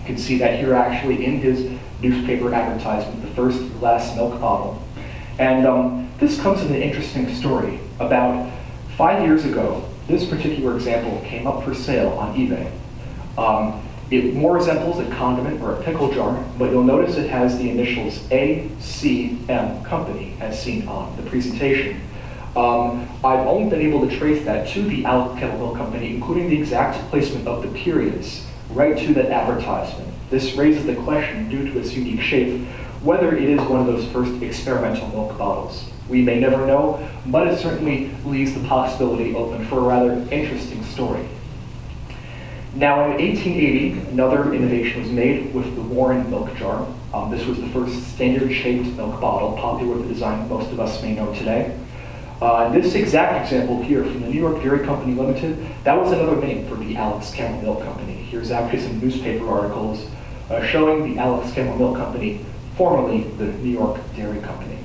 You can see that here actually in his newspaper advertisement, the first glass milk bottle. And this comes in an interesting story. About 5 years ago, this particular example came up for sale on eBay. It more resembles a condiment or a pickle jar, but you'll notice it has the initials ACM Company as seen on the presentation. I've only been able to trace that to the Alex Campbell Milk Company, including the exact placement of the periods right to that advertisement. This raises the question, due to its unique shape, whether it is one of those first experimental milk bottles. We may never know, but it certainly leaves the possibility open for a rather interesting story. Now in 1880, another innovation was made with the Warren milk jar. This was the first standard-shaped milk bottle, popular with the design most of us may know today. This exact example here from the New York Dairy Company Limited, that was another name for the Alex Campbell Milk Company. Here's actually some newspaper articles showing the Alex Campbell Milk Company, formerly the New York Dairy Company.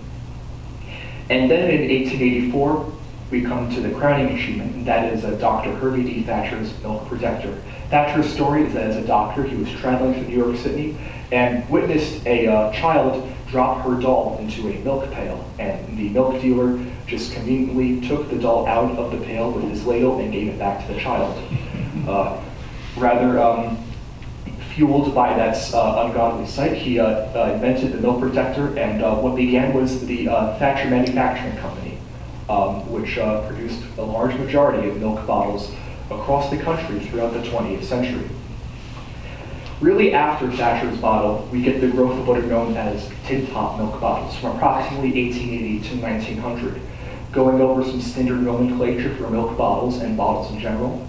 And then in 1884, we come to the crowning achievement, and that is Dr. Herbie D. Thatcher's Milk Protector. Thatcher's story is that as a doctor, he was traveling through New York City and witnessed a child drop her doll into a milk pail, and the milk dealer just conveniently took the doll out of the pail with his ladle and gave it back to the child. Rather fueled by that ungodly sight, he invented the milk protector, and what began was the Thatcher Manufacturing Company, which produced a large majority of milk bottles across the country throughout the 20th century. Really after Thatcher's bottle, we get the growth of what are known as tin top milk bottles from approximately 1880 to 1900. Going over some standard nomenclature for milk bottles and bottles in general,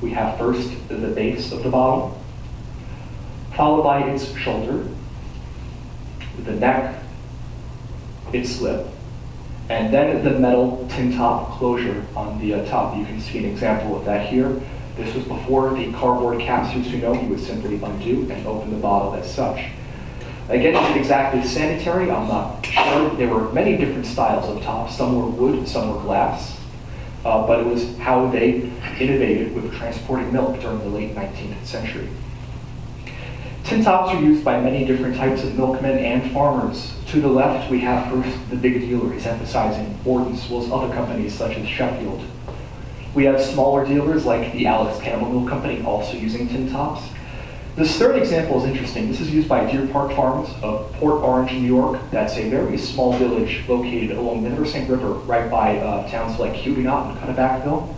we have first the base of the bottle, followed by its shoulder, the neck, its lip, And then the metal tin top closure on the top. You can see an example of that here. This was before the cardboard capsules, you would simply undo and open the bottle as such. Again, is it exactly sanitary? I'm not sure. There were many different styles of tops. Some were wood, some were glass. But it was how they innovated with transporting milk during the late 19th century. Tin tops are used by many different types of milkmen and farmers. To the left, we have first the big dealers emphasizing Borden, as well as other companies such as Sheffield. We have smaller dealers like the Alex Campbell Milk Company also using tin tops. This third example is interesting. This is used by Deer Park Farms of Port Orange, New York. That's a very small village located along the Neversink River, right by towns like Huguenot and Kennebackville.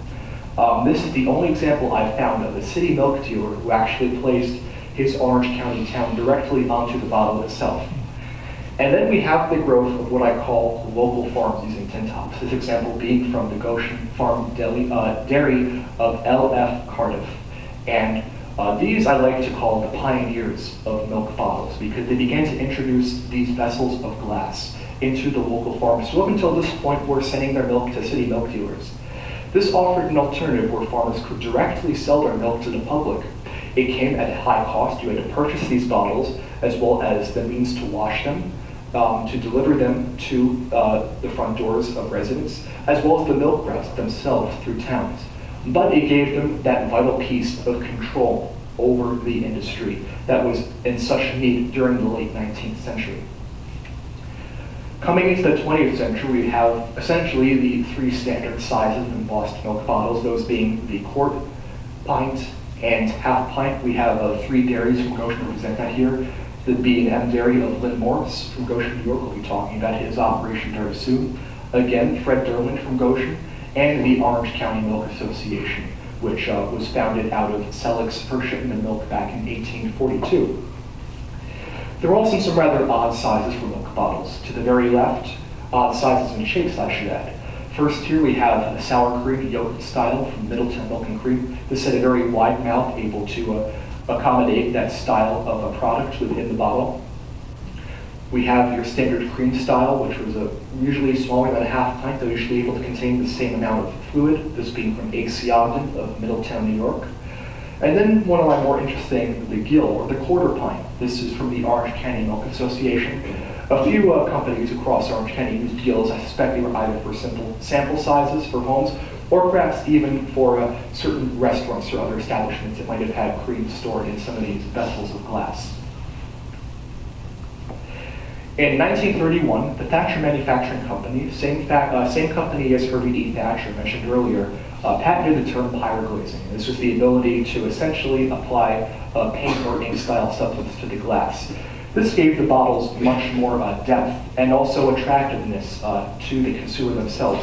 This is the only example I've found of a city milk dealer who actually placed his Orange County town directly onto the bottle itself. And then we have the growth of what I call local farms using tin tops. This example being from the Goshen Farm Dairy of L.F. Cardiff. And these I like to call the pioneers of milk bottles because they began to introduce these vessels of glass into the local farms. So up until this point, we're sending their milk to city milk dealers. This offered an alternative where farmers could directly sell their milk to the public. It came at a high cost. You had to purchase these bottles as well as the means to wash them, to deliver them to the front doors of residents, as well as the milk routes themselves through towns. But it gave them that vital piece of control over the industry that was in such need during the late 19th century. Coming into the 20th century, we have essentially the three standard sizes of embossed milk bottles, those being the quart, pint, and half pint. We have three dairies from Goshen represent that here. The B&M Dairy of Lynn Morris from Goshen, New York, will be talking about his operation very soon. Again, Fred Derwin from Goshen, and the Orange County Milk Association, which was founded out of Selleck's first shipment of milk back in 1842. There are also some rather odd sizes for milk bottles. To the very left, odd sizes and shapes, I should add. First here we have a sour cream yogurt style from Middletown Milk and Cream. This had a very wide mouth, able to accommodate that style of a product within the bottle. We have your standard cream style, which was usually smaller than a half pint, though usually able to contain the same amount of fluid, this being from A.C. Ogden of Middletown, New York. And then one of my more interesting, the gill, or the quarter pint. This is from the Orange County Milk Association. A few companies across Orange County used gills. I suspect they were either for simple sample sizes for homes, or perhaps even for certain restaurants or other establishments that might have had cream stored in some of these vessels of glass. In 1931, the Thatcher Manufacturing Company, same company as Herbie D. Thatcher mentioned earlier, patented the term pyroglazing. This was the ability to essentially apply paint or ink style substance to the glass. This gave the bottles much more depth and also attractiveness to the consumer themselves.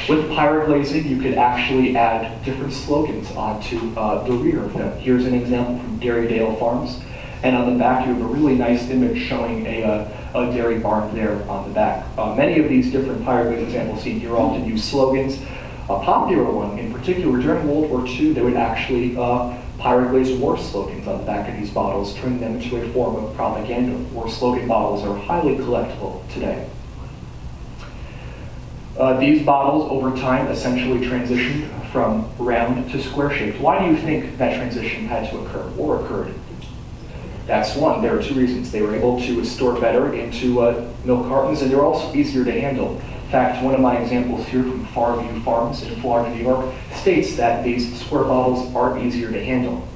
With pyroglazing, you could actually add different slogans onto the rear of them. Here's an example from Dairydale Farms. And on the back, you have a really nice image showing a dairy barn there on the back. Many of these different pyroglazing examples seen here often use slogans. A popular one in particular, during World War II, they would actually pyroglaze war slogans on the back of these bottles, turning them into a form of propaganda. War slogan bottles are highly collectible today. These bottles, over time, essentially transitioned from round to square shaped. Why do you think that transition had to occur or occurred? That's one. There are two reasons. They were able to store better into milk cartons, and they're also easier to handle. In fact, one of my examples here from Farview Farms in Florida, New York, states that these square bottles are easier to handle.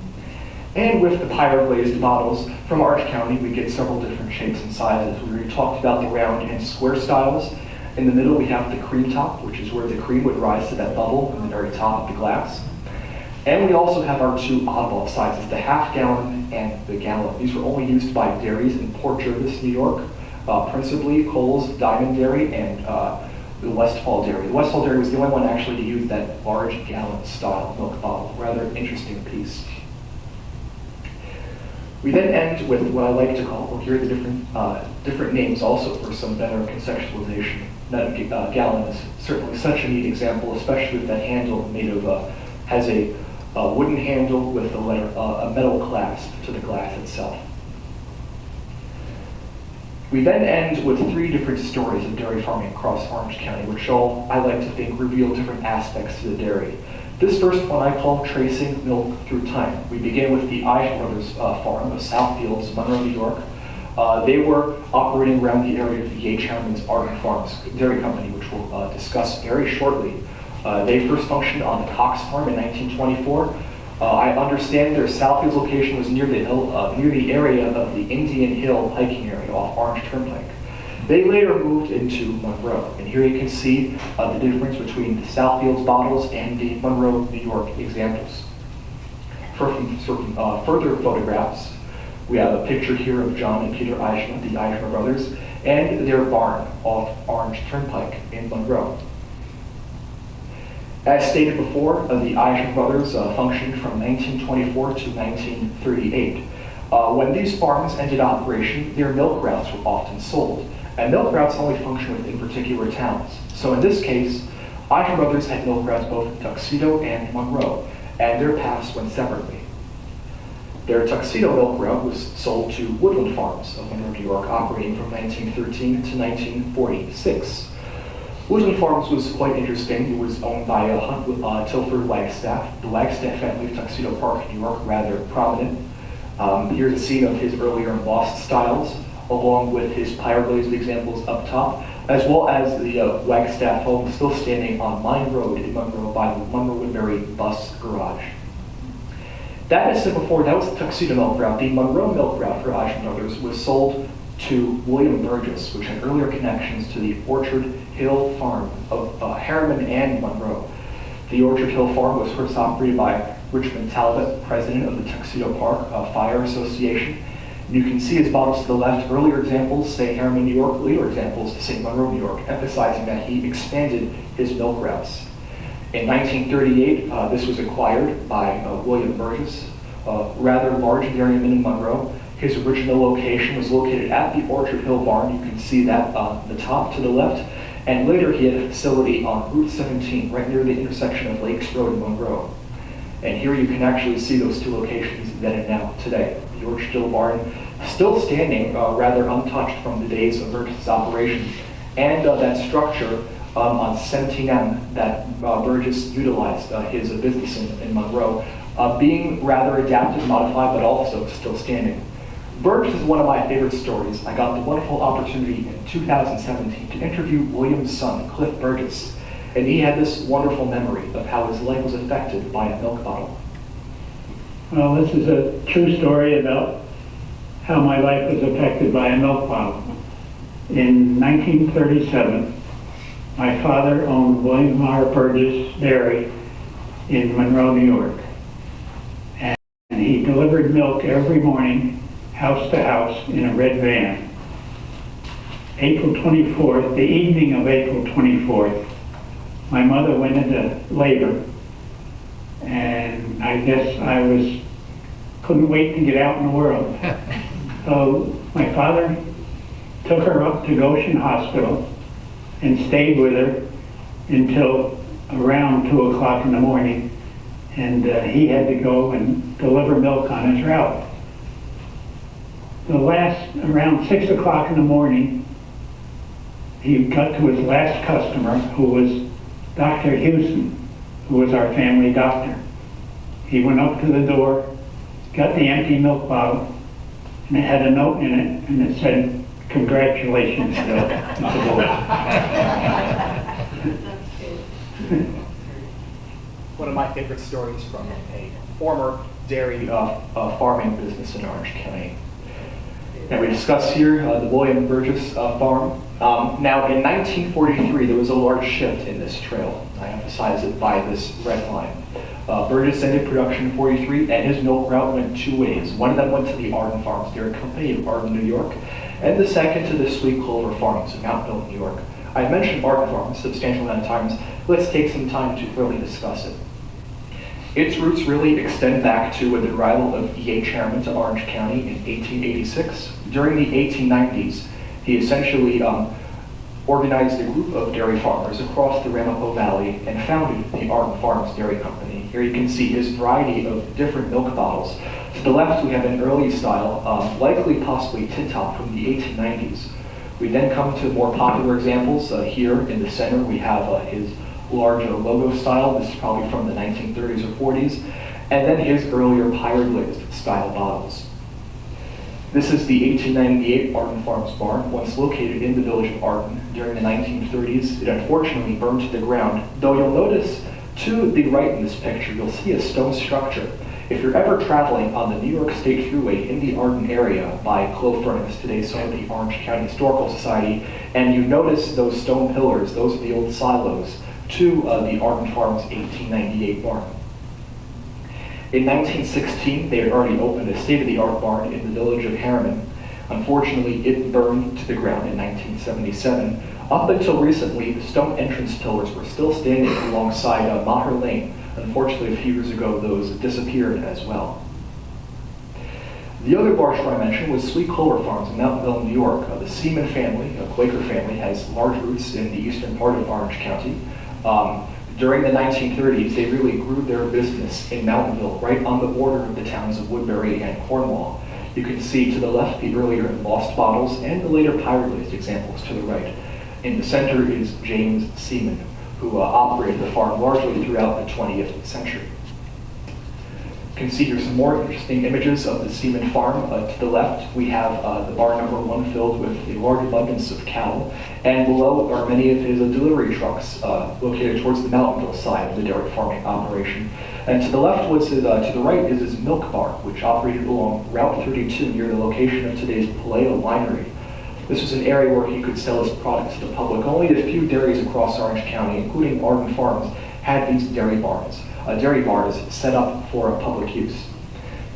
And with the pyroglazed bottles from Orange County, we get several different shapes and sizes. We already talked about the round and square styles. In the middle, we have the cream top, which is where the cream would rise to that bubble in the very top of the glass. And we also have our two oddball sizes, the half gallon and the gallon. These were only used by dairies in Port Jervis, New York, principally Cole's Diamond Dairy and the Westfall Dairy. The Westfall Dairy was the only one actually to use that large gallon style milk bottle. Rather interesting piece. We then end with what I like to call, well, here are the different names also for some better conceptualization. That gallon is certainly such a neat example, especially with that handle made of, has a wooden handle with a metal clasp to the glass itself. We then end with 3 different stories of dairy farming across Orange County, which all, I like to think, reveal different aspects to the dairy. This first one I call Tracing Milk Through Time. We begin with the Eich Brothers farm of Southfields, Monroe, New York. They were operating around the area of the H. Harriman's Arden Farms Dairy Company, which we'll discuss very shortly. They first functioned on the Cox Farm in 1924. I understand their Southfields location was near the area of the Indian Hill hiking area off Orange Turnpike. They later moved into Monroe, and here you can see the difference between the Southfields bottles and the Monroe, New York examples. For further photographs, we have a picture here of John and Peter Eichmann, the Eichmann brothers, and their barn off Orange Turnpike in Monroe. As stated before, the Eichmann brothers functioned from 1924 to 1938. When these farms ended operation, their milk routes were often sold, and milk routes only function within particular towns. So in this case, Eichmann brothers had milk routes both in Tuxedo and Monroe, and their paths went separately. Their Tuxedo milk route was sold to Woodland Farms of Monroe, New York, operating from 1913 to 1946. Woodland Farms was quite interesting. It was owned by Tilford Wagstaff. The Wagstaff family of Tuxedo Park, New York, rather prominent. Here's a scene of his earlier embossed styles, along with his pyroglazed examples up top, as well as the Wagstaff home still standing on Mine Road in Monroe by the Monroe Woodbury bus garage. That, as said before, that was the Tuxedo milk route. The Monroe milk route for Eichmann Brothers was sold to William Burgess, which had earlier connections to the Orchard Hill farm of Harriman and Monroe. The Orchard Hill farm was first operated by Richmond Talbot, president of the Tuxedo Park Fire Association. You can see his bottles to the left. Earlier examples say Harriman, New York. Later examples say Monroe, New York, emphasizing that he expanded his milk routes. In 1938, this was acquired by William Burgess, a rather large dairyman in Monroe. His original location was located at the Orchard Hill barn. You can see that on the top to the left. And later he had a facility on Route 17, right near the intersection of Lakes Road and Monroe. And here you can actually see those 2 locations then and now today. The Orchard Hill barn still standing, rather untouched from the days of Burgess' operation. And that structure on 17M that Burgess utilized his business in Monroe, being rather adapted, modified, but also still standing. Burgess is one of my favorite stories. I got the wonderful opportunity in 2017 to interview William's son, Cliff Burgess, and he had this wonderful memory of how his life was affected by a milk bottle. Well, this is a true story about how my life was affected by a milk bottle. In 1937, my father owned William R. Burgess Dairy in Monroe, New York. And he delivered milk every morning, house to house, in a red van. April 24th, the evening of April 24th, my mother went into labor, and I guess couldn't wait to get out in the world. So my father took her up to Goshen Hospital and stayed with her until around 2 o'clock in the morning, and he had to go and deliver milk on his route. Around 6 o'clock in the morning, he got to his last customer, who was Dr. Houston, who was our family doctor. He went up to the door, got the empty milk bottle, and it had a note in it, and it said, "Congratulations, Bill." One of my favorite stories from a former dairy farming business in Orange County. And we discuss here the William Burgess farm. Now, in 1943, there was a large shift in this trail. I emphasize it by this red line. Burgess ended production in 43, and his milk route went 2 ways. One of them went to the Arden Farms Dairy Company of Arden, New York, and the second to the Sweet Clover Farms in Mount Mill, New York. I mentioned Arden Farms a substantial amount of times. Let's take some time to really discuss it. Its roots really extend back to the arrival of E.H. Harriman to Orange County in 1886. During the 1890s, he essentially organized a group of dairy farmers across the Ramapo Valley and founded the Arden Farms Dairy Company. Here you can see his variety of different milk bottles. To the left, we have an early style, likely possibly tin top from the 1890s. We then come to more popular examples. Here in the center, we have his large logo style. This is probably from the 1930s or 40s. And then his earlier pirate glazed style bottles. This is the 1898 Arden Farms barn, once located in the village of Arden. During the 1930s, it unfortunately burned to the ground, though you'll notice to the right in this picture, you'll see a stone structure. If you're ever traveling on the New York State Thruway in the Arden area by Clove Furnace, today site of the Orange County Historical Society, and you notice those stone pillars, those are the old silos to the Arden Farms 1898 barn. In 1916, they had already opened a state-of-the-art barn in the village of Harriman. Unfortunately, it burned to the ground in 1977. Up until recently, the stone entrance pillars were still standing alongside Maher Lane. Unfortunately, a few years ago, those disappeared as well. The other bar store I mentioned was Sweet Clover Farms in Mountainville, New York. The Seaman family, a Quaker family, has large roots in the eastern part of Orange County. During the 1930s, they really grew their business in Mountainville, right on the border of the towns of Woodbury and Cornwall. You can see to the left the earlier embossed bottles and the later pirate glazed examples to the right. In the center is James Seaman, who operated the farm largely throughout the 20th century. You can see here some more interesting images of the Seaman farm. To the left, we have the bar number 1 filled with a large abundance of cattle, and below are many of his delivery trucks located towards the Mountainville side of the dairy farming operation. And to the left was his, to the right is his milk bar, which operated along Route 32 near the location of today's Paleo Winery. This was an area where he could sell his products to the public. Only a few dairies across Orange County, including Arden Farms, had these dairy bars set up for public use.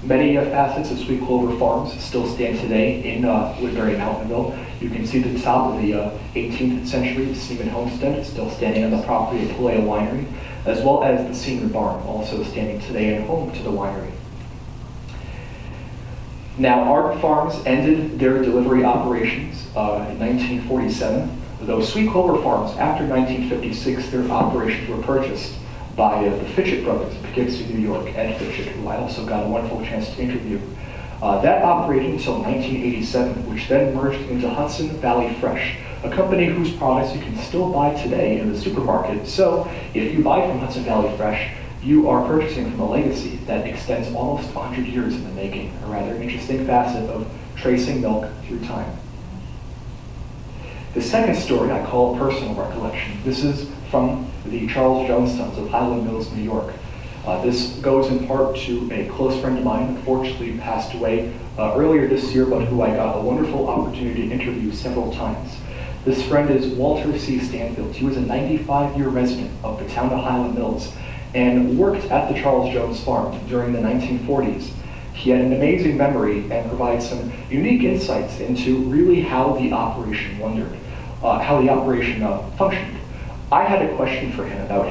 Many facets of Sweet Clover Farms still stand today in Woodbury, Mountainville. You can see the top of the 18th century Seaman homestead still standing on the property of Paleo Winery, as well as the Seaman barn, also standing today and home to the winery. Now, Arden Farms ended their delivery operations in 1947, though Sweet Clover Farms, after 1956, their operations were purchased by the Fitchett brothers in Poughkeepsie, New York, Ed Fitchett, who I also got a wonderful chance to interview. That operated until 1987, which then merged into Hudson Valley Fresh, a company whose products you can still buy today in the supermarket. So, if you buy from Hudson Valley Fresh, you are purchasing from a legacy that extends almost 100 years in the making, a rather interesting facet of tracing milk through time. The second story I call a personal recollection. This is from the Charles Jones Sons of Highland Mills, New York. This goes in part to a close friend of mine, unfortunately passed away earlier this year, but who I got a wonderful opportunity to interview several times. This friend is Walter C. Stanfield. He was a 95-year resident of the town of Highland Mills and worked at the Charles Jones farm during the 1940s. He had an amazing memory and provided some unique insights into really how the operation functioned. I had a question for him about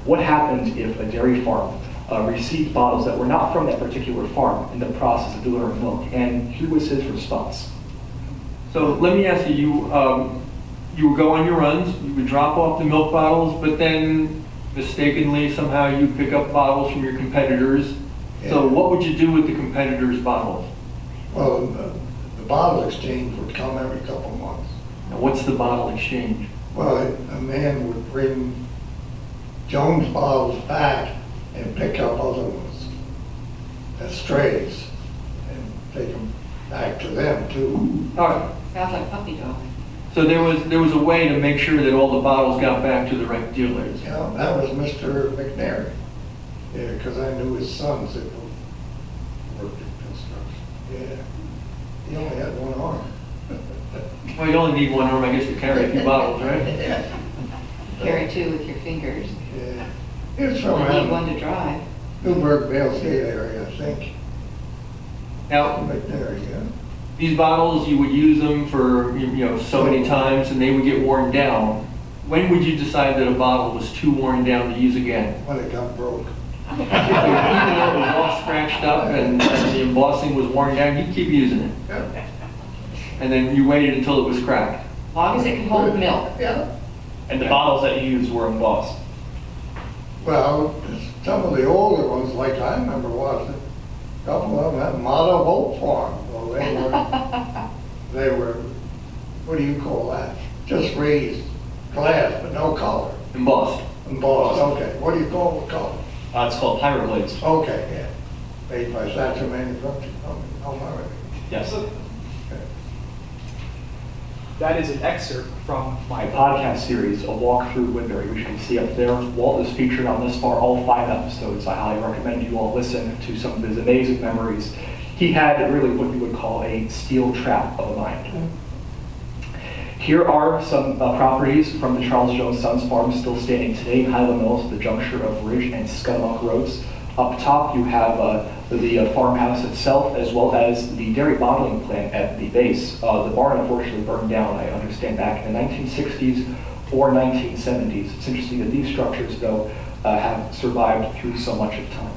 what happened if a dairy farm received bottles that were not from that particular farm in the process of delivering milk, and here was his response. So let me ask you, you would go on your runs, you would drop off the milk bottles, but then mistakenly somehow you pick up bottles from your competitors. Yeah. So what would you do with the competitors' bottles? Well, the bottle exchange would come every couple months. Now, what's the bottle exchange? Well, a man would bring Jones bottles back and pick up other ones as strays and take them back to them too. All right. Sounds like puppy dog. So there was a way to make sure that all the bottles got back to the right dealers. Yeah, that was Mr. McNary. Yeah, because I knew his sons that worked in construction. Yeah, he only had one arm. Well, you only need one arm, I guess, to carry a few bottles, right? Yeah. Carry two with your fingers. Yeah. It's You from need one to drive. Newburgh, Bales Gate area, I think. Now, McNary, yeah. these bottles, you would use them for so many times, and they would get worn down. When would you decide that a bottle was too worn down to use again? When it got broke. So even though it was all scratched up and the embossing was worn down, you'd keep using it. Yeah. And then you waited until it was cracked. As long as it can hold milk. Yeah. And the bottles that you used were embossed. Well, some of the older ones, like I remember watching, a couple of them had model boat farm. Well, they were what do you call that? Just raised glass, but no color. Embossed. Embossed, okay. What do you call the color? It's called Pyroblades. Okay, yeah. Made by Satcher Manufacturing Company, America. Yes. That is an excerpt from my podcast series, A Walk Through Woodbury, which you can see up there. Walt is featured on this far, all 5 episodes. I highly recommend you all listen to some of his amazing memories. He had really what you would call a steel trap of a mind. Here are some properties from the Charles Jones Sons farm still standing today, Highland Mills, the juncture of Ridge and Scudamock Roads. Up top you have the farmhouse itself, as well as the dairy bottling plant at the base. The barn unfortunately burned down, I understand, back in the 1960s or 1970s. It's interesting that these structures, though, have survived through so much of time.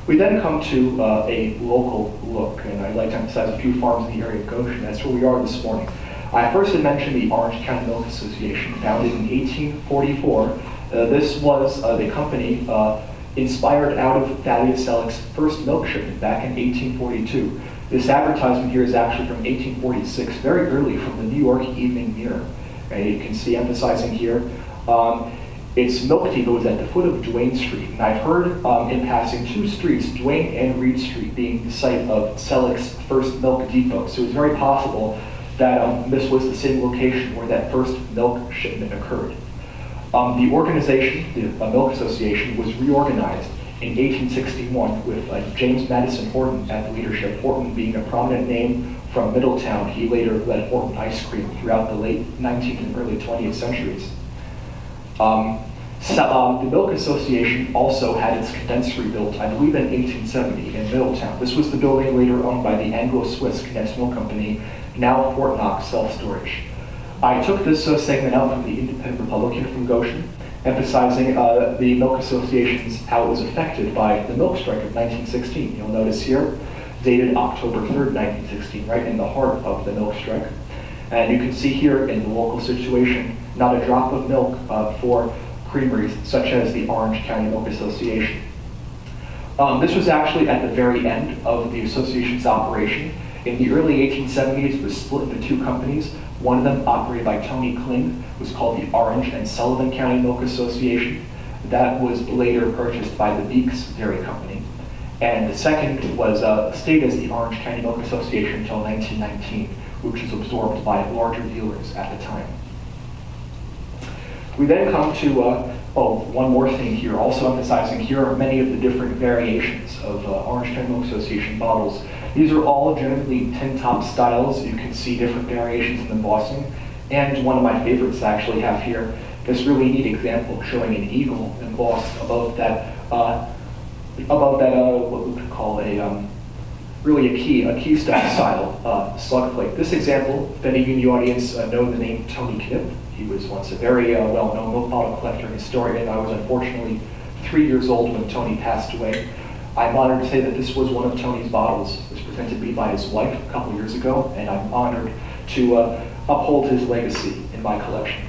We then come to a local look, and I'd like to emphasize a few farms in the area of Goshen. That's where we are this morning. I first had mentioned the Orange County Milk Association, founded in 1844. This was the company inspired out of Thaddeus Selleck's first milk shipment back in 1842. This advertisement here is actually from 1846, very early, from the New York Evening Mirror. And you can see emphasizing here, its milk depot is at the foot of Duane Street. And I've heard in passing 2 streets, Duane and Reed Street, being the site of Selleck's first milk depot. So it's very possible that this was the same location where that first milk shipment occurred. The organization, the Milk Association, was reorganized in 1861 with James Madison Horton at the leadership, Horton being a prominent name from Middletown. He later led Horton Ice Cream throughout the late 19th and early 20th centuries. The Milk Association also had its condensery built, I believe, in 1870 in Middletown. This was the building later owned by the Anglo-Swiss Condensed Milk Company, now Fort Knox Self-Storage. I took this segment out from the Independent Republican from Goshen, emphasizing the Milk Association's how it was affected by the milk strike of 1916. You'll notice here, dated October 3rd, 1916, right in the heart of the milk strike. And you can see here in the local situation, not a drop of milk for creameries such as the Orange County Milk Association. This was actually at the very end of the association's operation. In the early 1870s, it was split into 2 companies. One of them, operated by Tony Kling, was called the Orange and Sullivan County Milk Association. That was later purchased by the Beeks Dairy Company. And the second was stayed as the Orange County Milk Association until 1919, which was absorbed by larger dealers at the time. We then come to, one more thing here, also emphasizing here are many of the different variations of Orange County Milk Association bottles. These are all generally tin top styles. You can see different variations in embossing. And one of my favorites I actually have here, this really neat example showing an eagle embossed above that what we could call really a keystone style slug plate. This example, if any of you in the audience know the name Tony Knipp, he was once a very well-known milk bottle collector and historian. I was unfortunately 3 years old when Tony passed away. I'm honored to say that this was one of Tony's bottles. It was presented to me by his wife a couple years ago, and I'm honored to uphold his legacy in my collection.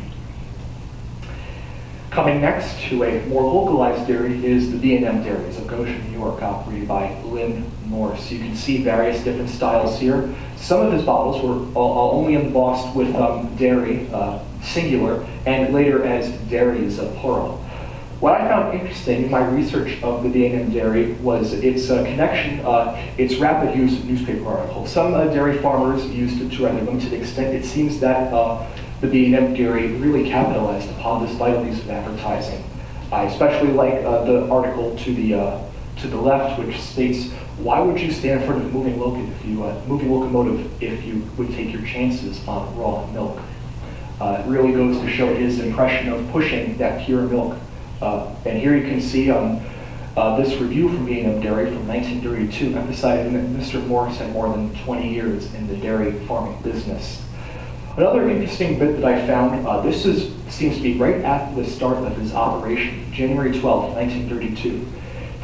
Coming next to a more localized dairy is the B&M Dairies of Goshen, New York, operated by Lynn Morse. You can see various different styles here. Some of his bottles were only embossed with dairy, singular, and later as dairies, plural. What I found interesting in my research of the B&M Dairy was its connection, its rapid use of newspaper articles. Some dairy farmers used it to a rather limited extent. It seems that the B&M Dairy really capitalized upon this vital use of advertising. I especially like the article to the left, which states, "Why would you stand in front of a moving locomotive if you would take your chances on raw milk?" It really goes to show his impression of pushing that pure milk. And here you can see this review from B&M Dairy from 1932, emphasizing that Mr. Morse had more than 20 years in the dairy farming business. Another interesting bit that I found, seems to be right at the start of his operation, January 12, 1932.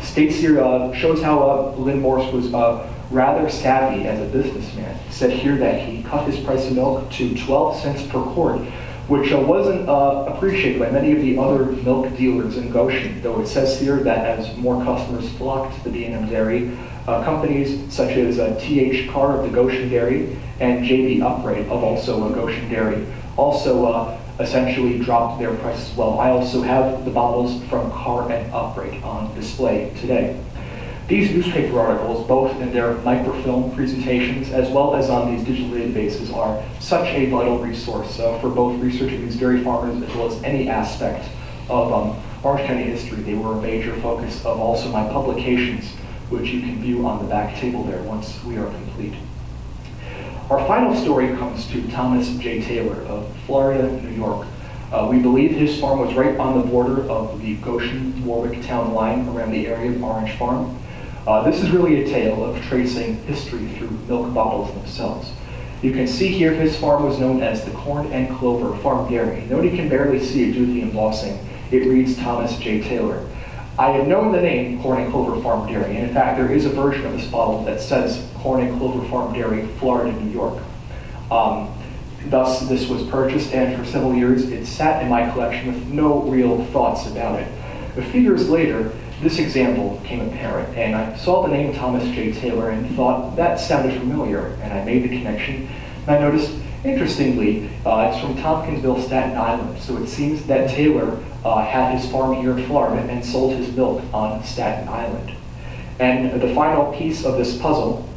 States here, shows how Lynn Morse was rather savvy as a businessman. It said here that he cut his price of milk to 12 cents per quart which wasn't appreciated by many of the other milk dealers in Goshen, though it says here that as more customers flocked to the B&M Dairy, companies such as T.H. Carr of the Goshen Dairy and J.B. Upright of also Goshen Dairy also essentially dropped their prices as well. I also have the bottles from Carr and Upright on display today. These newspaper articles, both in their microfilm presentations as well as on these digital databases, are such a vital resource for both researching these dairy farmers as well as any aspect of Orange County history. They were a major focus of also my publications, which you can view on the back table there once we are complete. Our final story comes to Thomas J. Taylor of Florida, New York. We believe his farm was right on the border of the Goshen-Warwick town line around the area of Orange Farm. This is really a tale of tracing history through milk bottles themselves. You can see here his farm was known as the Corn and Clover Farm Dairy. Though you can barely see it due to the embossing, it reads Thomas J. Taylor. I have known the name Corn and Clover Farm Dairy, and in fact there is a version of this bottle that says Corn and Clover Farm Dairy, Florida, New York. Thus, this was purchased, and for several years it sat in my collection with no real thoughts about it. A few years later, this example became apparent, and I saw the name Thomas J. Taylor and thought that sounded familiar, and I made the connection. And I noticed, interestingly, it's from Tompkinsville, Staten Island, so it seems that Taylor had his farm here in Florida and sold his milk on Staten Island. And the final piece of this puzzle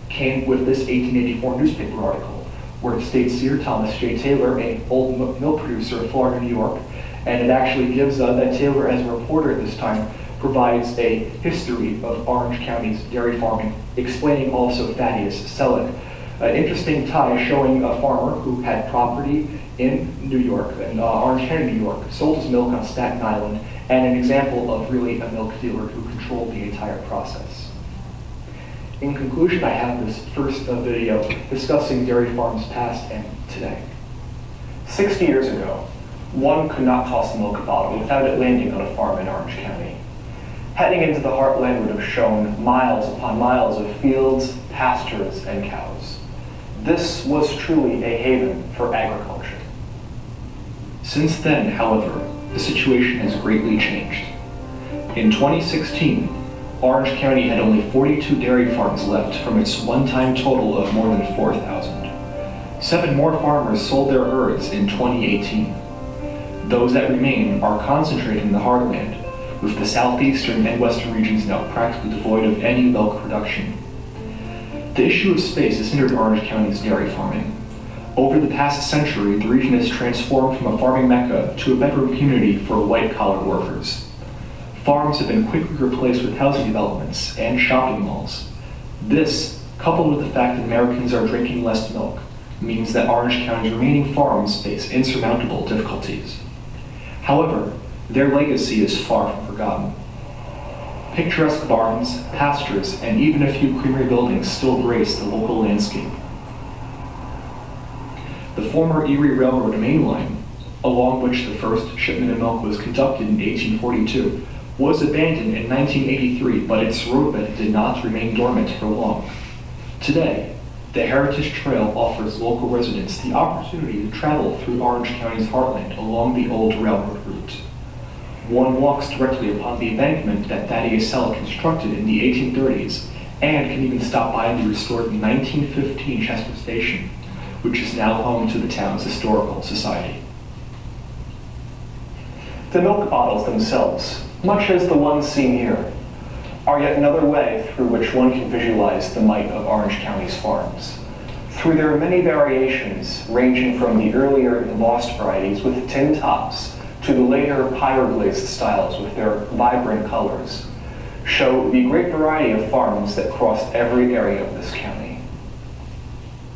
came with this 1884 newspaper article, where it states here Thomas J. Taylor, an old milk producer in Florida, New York, and it actually gives that Taylor, as a reporter at this time, provides a history of Orange County's dairy farming, explaining also Thaddeus Selleck. An interesting tie showing a farmer who had property in New York, in Orange County, New York, sold his milk on Staten Island, and an example of really a milk dealer who controlled the entire process. In conclusion, I have this first video discussing dairy farms past and today. 60 years ago, one could not toss a milk bottle without it landing on a farm in Orange County. Heading into the heartland would have shown miles upon miles of fields, pastures, and cows. This was truly a haven for agriculture. Since then, however, the situation has greatly changed. In 2016, Orange County had only 42 dairy farms left from its one-time total of more than 4,000. 7 more farmers sold their herds in 2018. Those that remain are concentrated in the heartland, with the southeastern and western regions now practically devoid of any milk production. The issue of space has hindered Orange County's dairy farming. Over the past century, the region has transformed from a farming mecca to a bedroom community for white-collar workers. Farms have been quickly replaced with housing developments and shopping malls. This, coupled with the fact that Americans are drinking less milk, means that Orange County's remaining farms face insurmountable difficulties. However, their legacy is far from forgotten. Picturesque barns, pastures, and even a few creamery buildings still grace the local landscape. The former Erie Railroad main line, along which the first shipment of milk was conducted in 1842, was abandoned in 1983, but its roadbed did not remain dormant for long. Today, the Heritage Trail offers local residents the opportunity to travel through Orange County's heartland along the old railroad route. One walks directly upon the embankment that Thaddeus Selleck constructed in the 1830s, and can even stop by the restored 1915 Chester Station, which is now home to the town's historical society. The milk bottles themselves, much as the ones seen here, are yet another way through which one can visualize the might of Orange County's farms. Through their many variations, ranging from the earlier embossed varieties with tin tops to the later pyroglazed styles with their vibrant colors, show the great variety of farms that crossed every area of this county.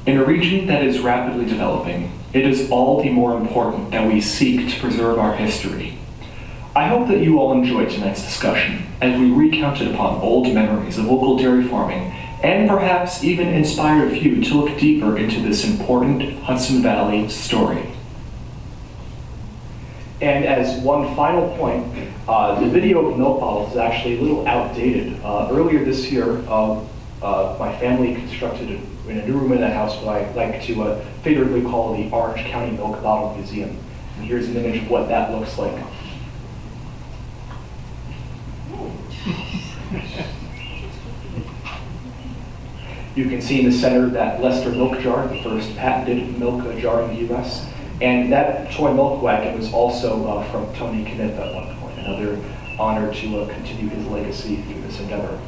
In a region that is rapidly developing, it is all the more important that we seek to preserve our history. I hope that you all enjoyed tonight's discussion as we recounted upon old memories of local dairy farming and perhaps even inspired a few to look deeper into this important Hudson Valley story. And as one final point, the video of milk bottles is actually a little outdated. Earlier this year, my family constructed in a new room in that house, what I like to figuratively call the Orange County Milk Bottle Museum. And here's an image of what that looks like. You can see in the center that Leicester milk jar, the first patented milk jar in the U.S. And that toy milk wagon was also from Tony Kniff at one point, another honor to continue his legacy through this endeavor.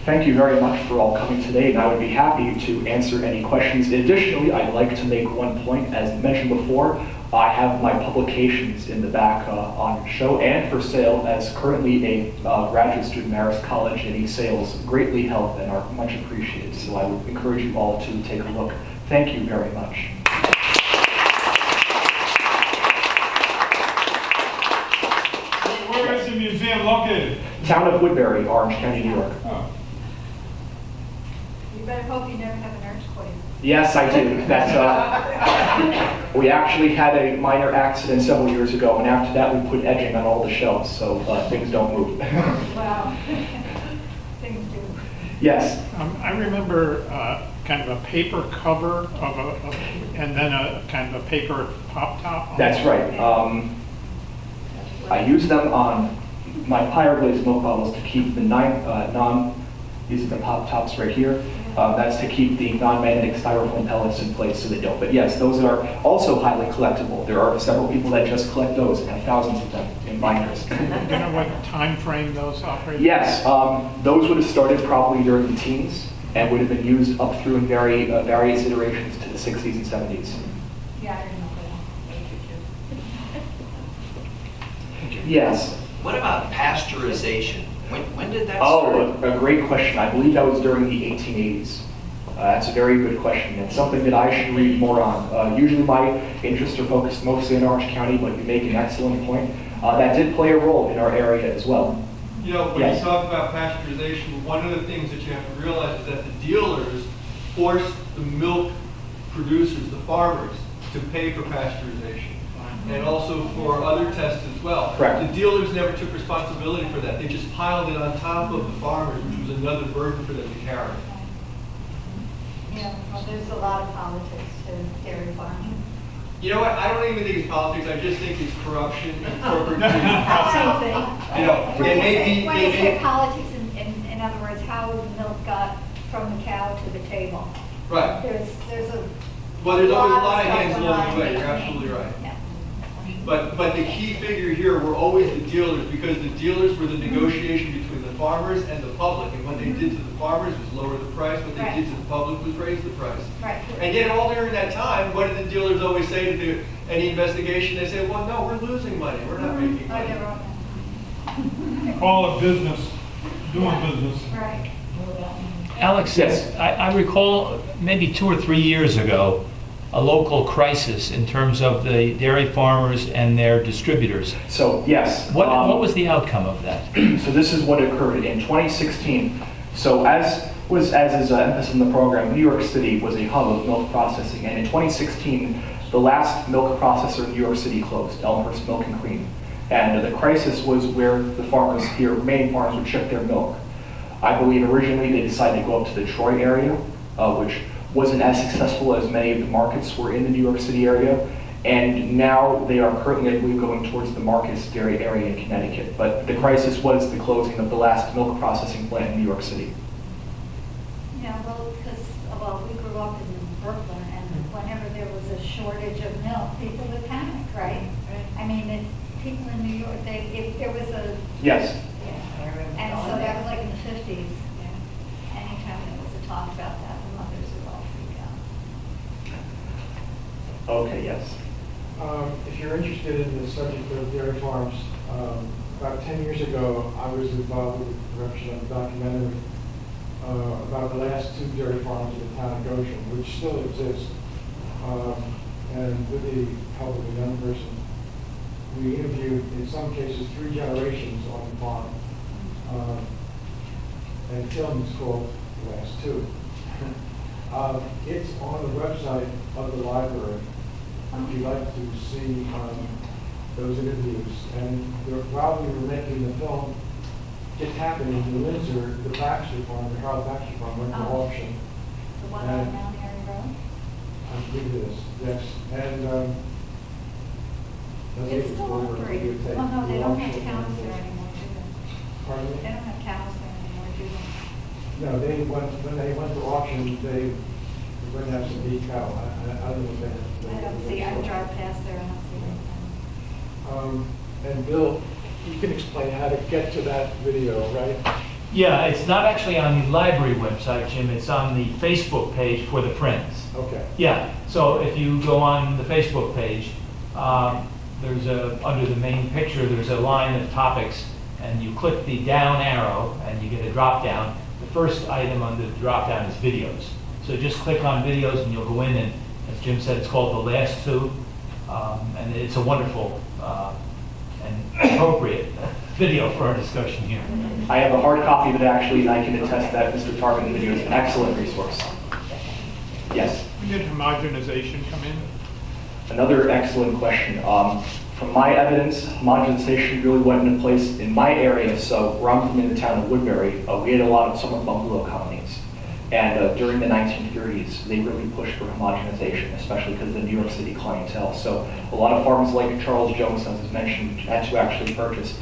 Thank you very much for all coming today, and I would be happy to answer any questions. Additionally, I'd like to make one point. As mentioned before, I have my publications in the back on show and for sale, as currently a graduate student at Marist College. Any sales greatly help and are much appreciated, so I would encourage you all to take a look. Thank you very much. Where is the museum located? Town of Woodbury, Orange County, New York. Oh. You better hope you never have an earthquake. Yes, I do. That's, we actually had a minor accident several years ago, and after that we put edging on all the shelves, so things don't move. Wow. Things do. Yes. I remember kind of a paper cover of and then a kind of a paper pop top. That's right. I use them on my Pyre glazed milk bottles to keep the these are the pop tops right here. That's to keep the non-magnetic styrofoam pellets in place so they don't. But yes, those are also highly collectible. There are several people that just collect those and have thousands of them in binders. Do you know what time frame those operate? Yes, those would have started probably during the teens and would have been used up through in various iterations to the 60s and 70s. Yeah, I remember that. Yes. What about pasteurization? When did that Oh, start? a great question. I believe that was during the 1880s. That's a very good question. It's something that I should read more on. Usually my interests are focused mostly in Orange County, but you make an excellent point. That did play a role in our area as well. You know, when Yes. you talk about pasteurization, one of the things that you have to realize is that the dealers force the milk producers, the farmers, to pay for pasteurization. And also for other tests as well. Correct. The dealers never took responsibility for that. They just piled it on top of the farmers, which was another burden for them to carry. Yeah, well, there's a lot of politics to dairy farming. You know what? I don't even think it's politics. I just think it's corruption and corporate greed. Same thing. You know, When it you may say- be, when you say politics, in other words, how the milk got from the cow to the table. right. There's a. Well, there's always a lot of stuff hands going along on the way. in You're between. absolutely right. Yeah. But the key figure here were always the dealers, because the dealers were the negotiation between the farmers and the public. And what they did to the farmers was lower the price. What they Right. did to the public was raise the price. Right. And yet all during that time, what did the dealers always say to any investigation? They say, well, no, we're losing money. We're not making Oh, money. they're wrong. Call it business, doing business. Right. Alex, Yes. I recall maybe 2 or 3 years ago, a local crisis in terms of the dairy farmers and their distributors. So, yes. What was the outcome of that? So this is what occurred in 2016. So as is emphasis in the program, New York City was a hub of milk processing, and in 2016, the last milk processor in New York City closed, Elmhurst Milk and Cream. And the crisis was where the farmers here, remaining farmers, would ship their milk. I believe originally they decided to go up to the Troy area, which wasn't as successful as many of the markets were in the New York City area. And now they are currently, I believe, going towards the Marcus dairy area in Connecticut. But the crisis was the closing of the last milk processing plant in New York City. Yeah, well, because, we grew up in Brooklyn, and whenever there was a shortage of milk, people would panic, right? I mean, people in New York, if there was a, Yes. and so that was like in the 50s. Anytime there was a talk about that, the mothers would all freak out. Okay, yes. If you're interested in the subject of dairy farms, about 10 years ago, I was involved with the production of a documentary about the last 2 dairy farms in the town of Goshen, which still exist. And with the help of a young person, we interviewed, in some cases, 3 generations on the farm. And the film is called The Last 2. It's on the website of the library if you'd like to see those interviews. And while we were making the film, it happened in New Windsor, the Baxter farm, the Carl Baxter farm went to auction. The one on Mount Airy Road? I believe it is, yes. And It's still operating. Oh, no, they don't have cows there anymore, do they? Pardon me? They don't have cows there anymore, do they? No, when they went to auction, they were going to have some beef cow. I don't know if they have. I don't see, I drive past there and I don't see it. And Bill, you can explain how to get to that video, right? Yeah, it's not actually on the library website, Jim, it's on the Facebook page for the Friends. Okay. Yeah, so if you go on the Facebook page, there's under the main picture, there's a line of topics, and you click the down arrow, and you get a drop down. The first item on the drop down is videos. So just click on videos, and you'll go in, and as Jim said, it's called The Last 2, and it's a wonderful and appropriate video for our discussion here. I have a hard copy of it actually, and I can attest that Mr. Tarpon video is an excellent resource. Yes? When did homogenization come in? Another excellent question. From my evidence, homogenization really went into place in my area. So where I'm from in the town of Woodbury, we had a lot of summer bungalow colonies. And during the 1930s, they really pushed for homogenization, especially because of the New York City clientele. So a lot of farms like Charles Jones, as was mentioned, had to actually purchase.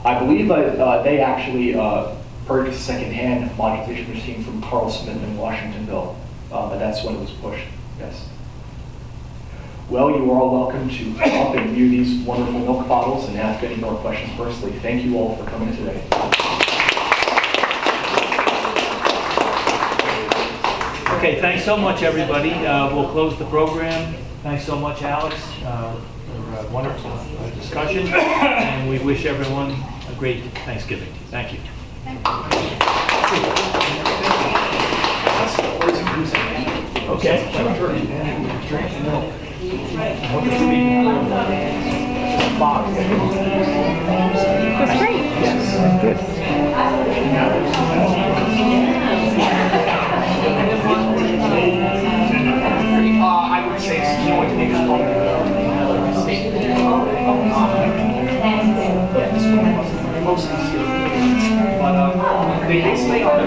I believe they actually purchased secondhand homogenization machine from Carl Smith in Washingtonville. But that's when it was pushed, yes. Well, you are all welcome to come up and view these wonderful milk bottles and ask any more questions personally. Thank you all for coming today. Okay, thanks so much, everybody. We'll close the program. Thanks so much, Alex, for a wonderful discussion, and we wish everyone a great Thanksgiving. Thank you. Okay. That's great. I would say it's going to make us probably the state. Yes, mostly here. But they stay on the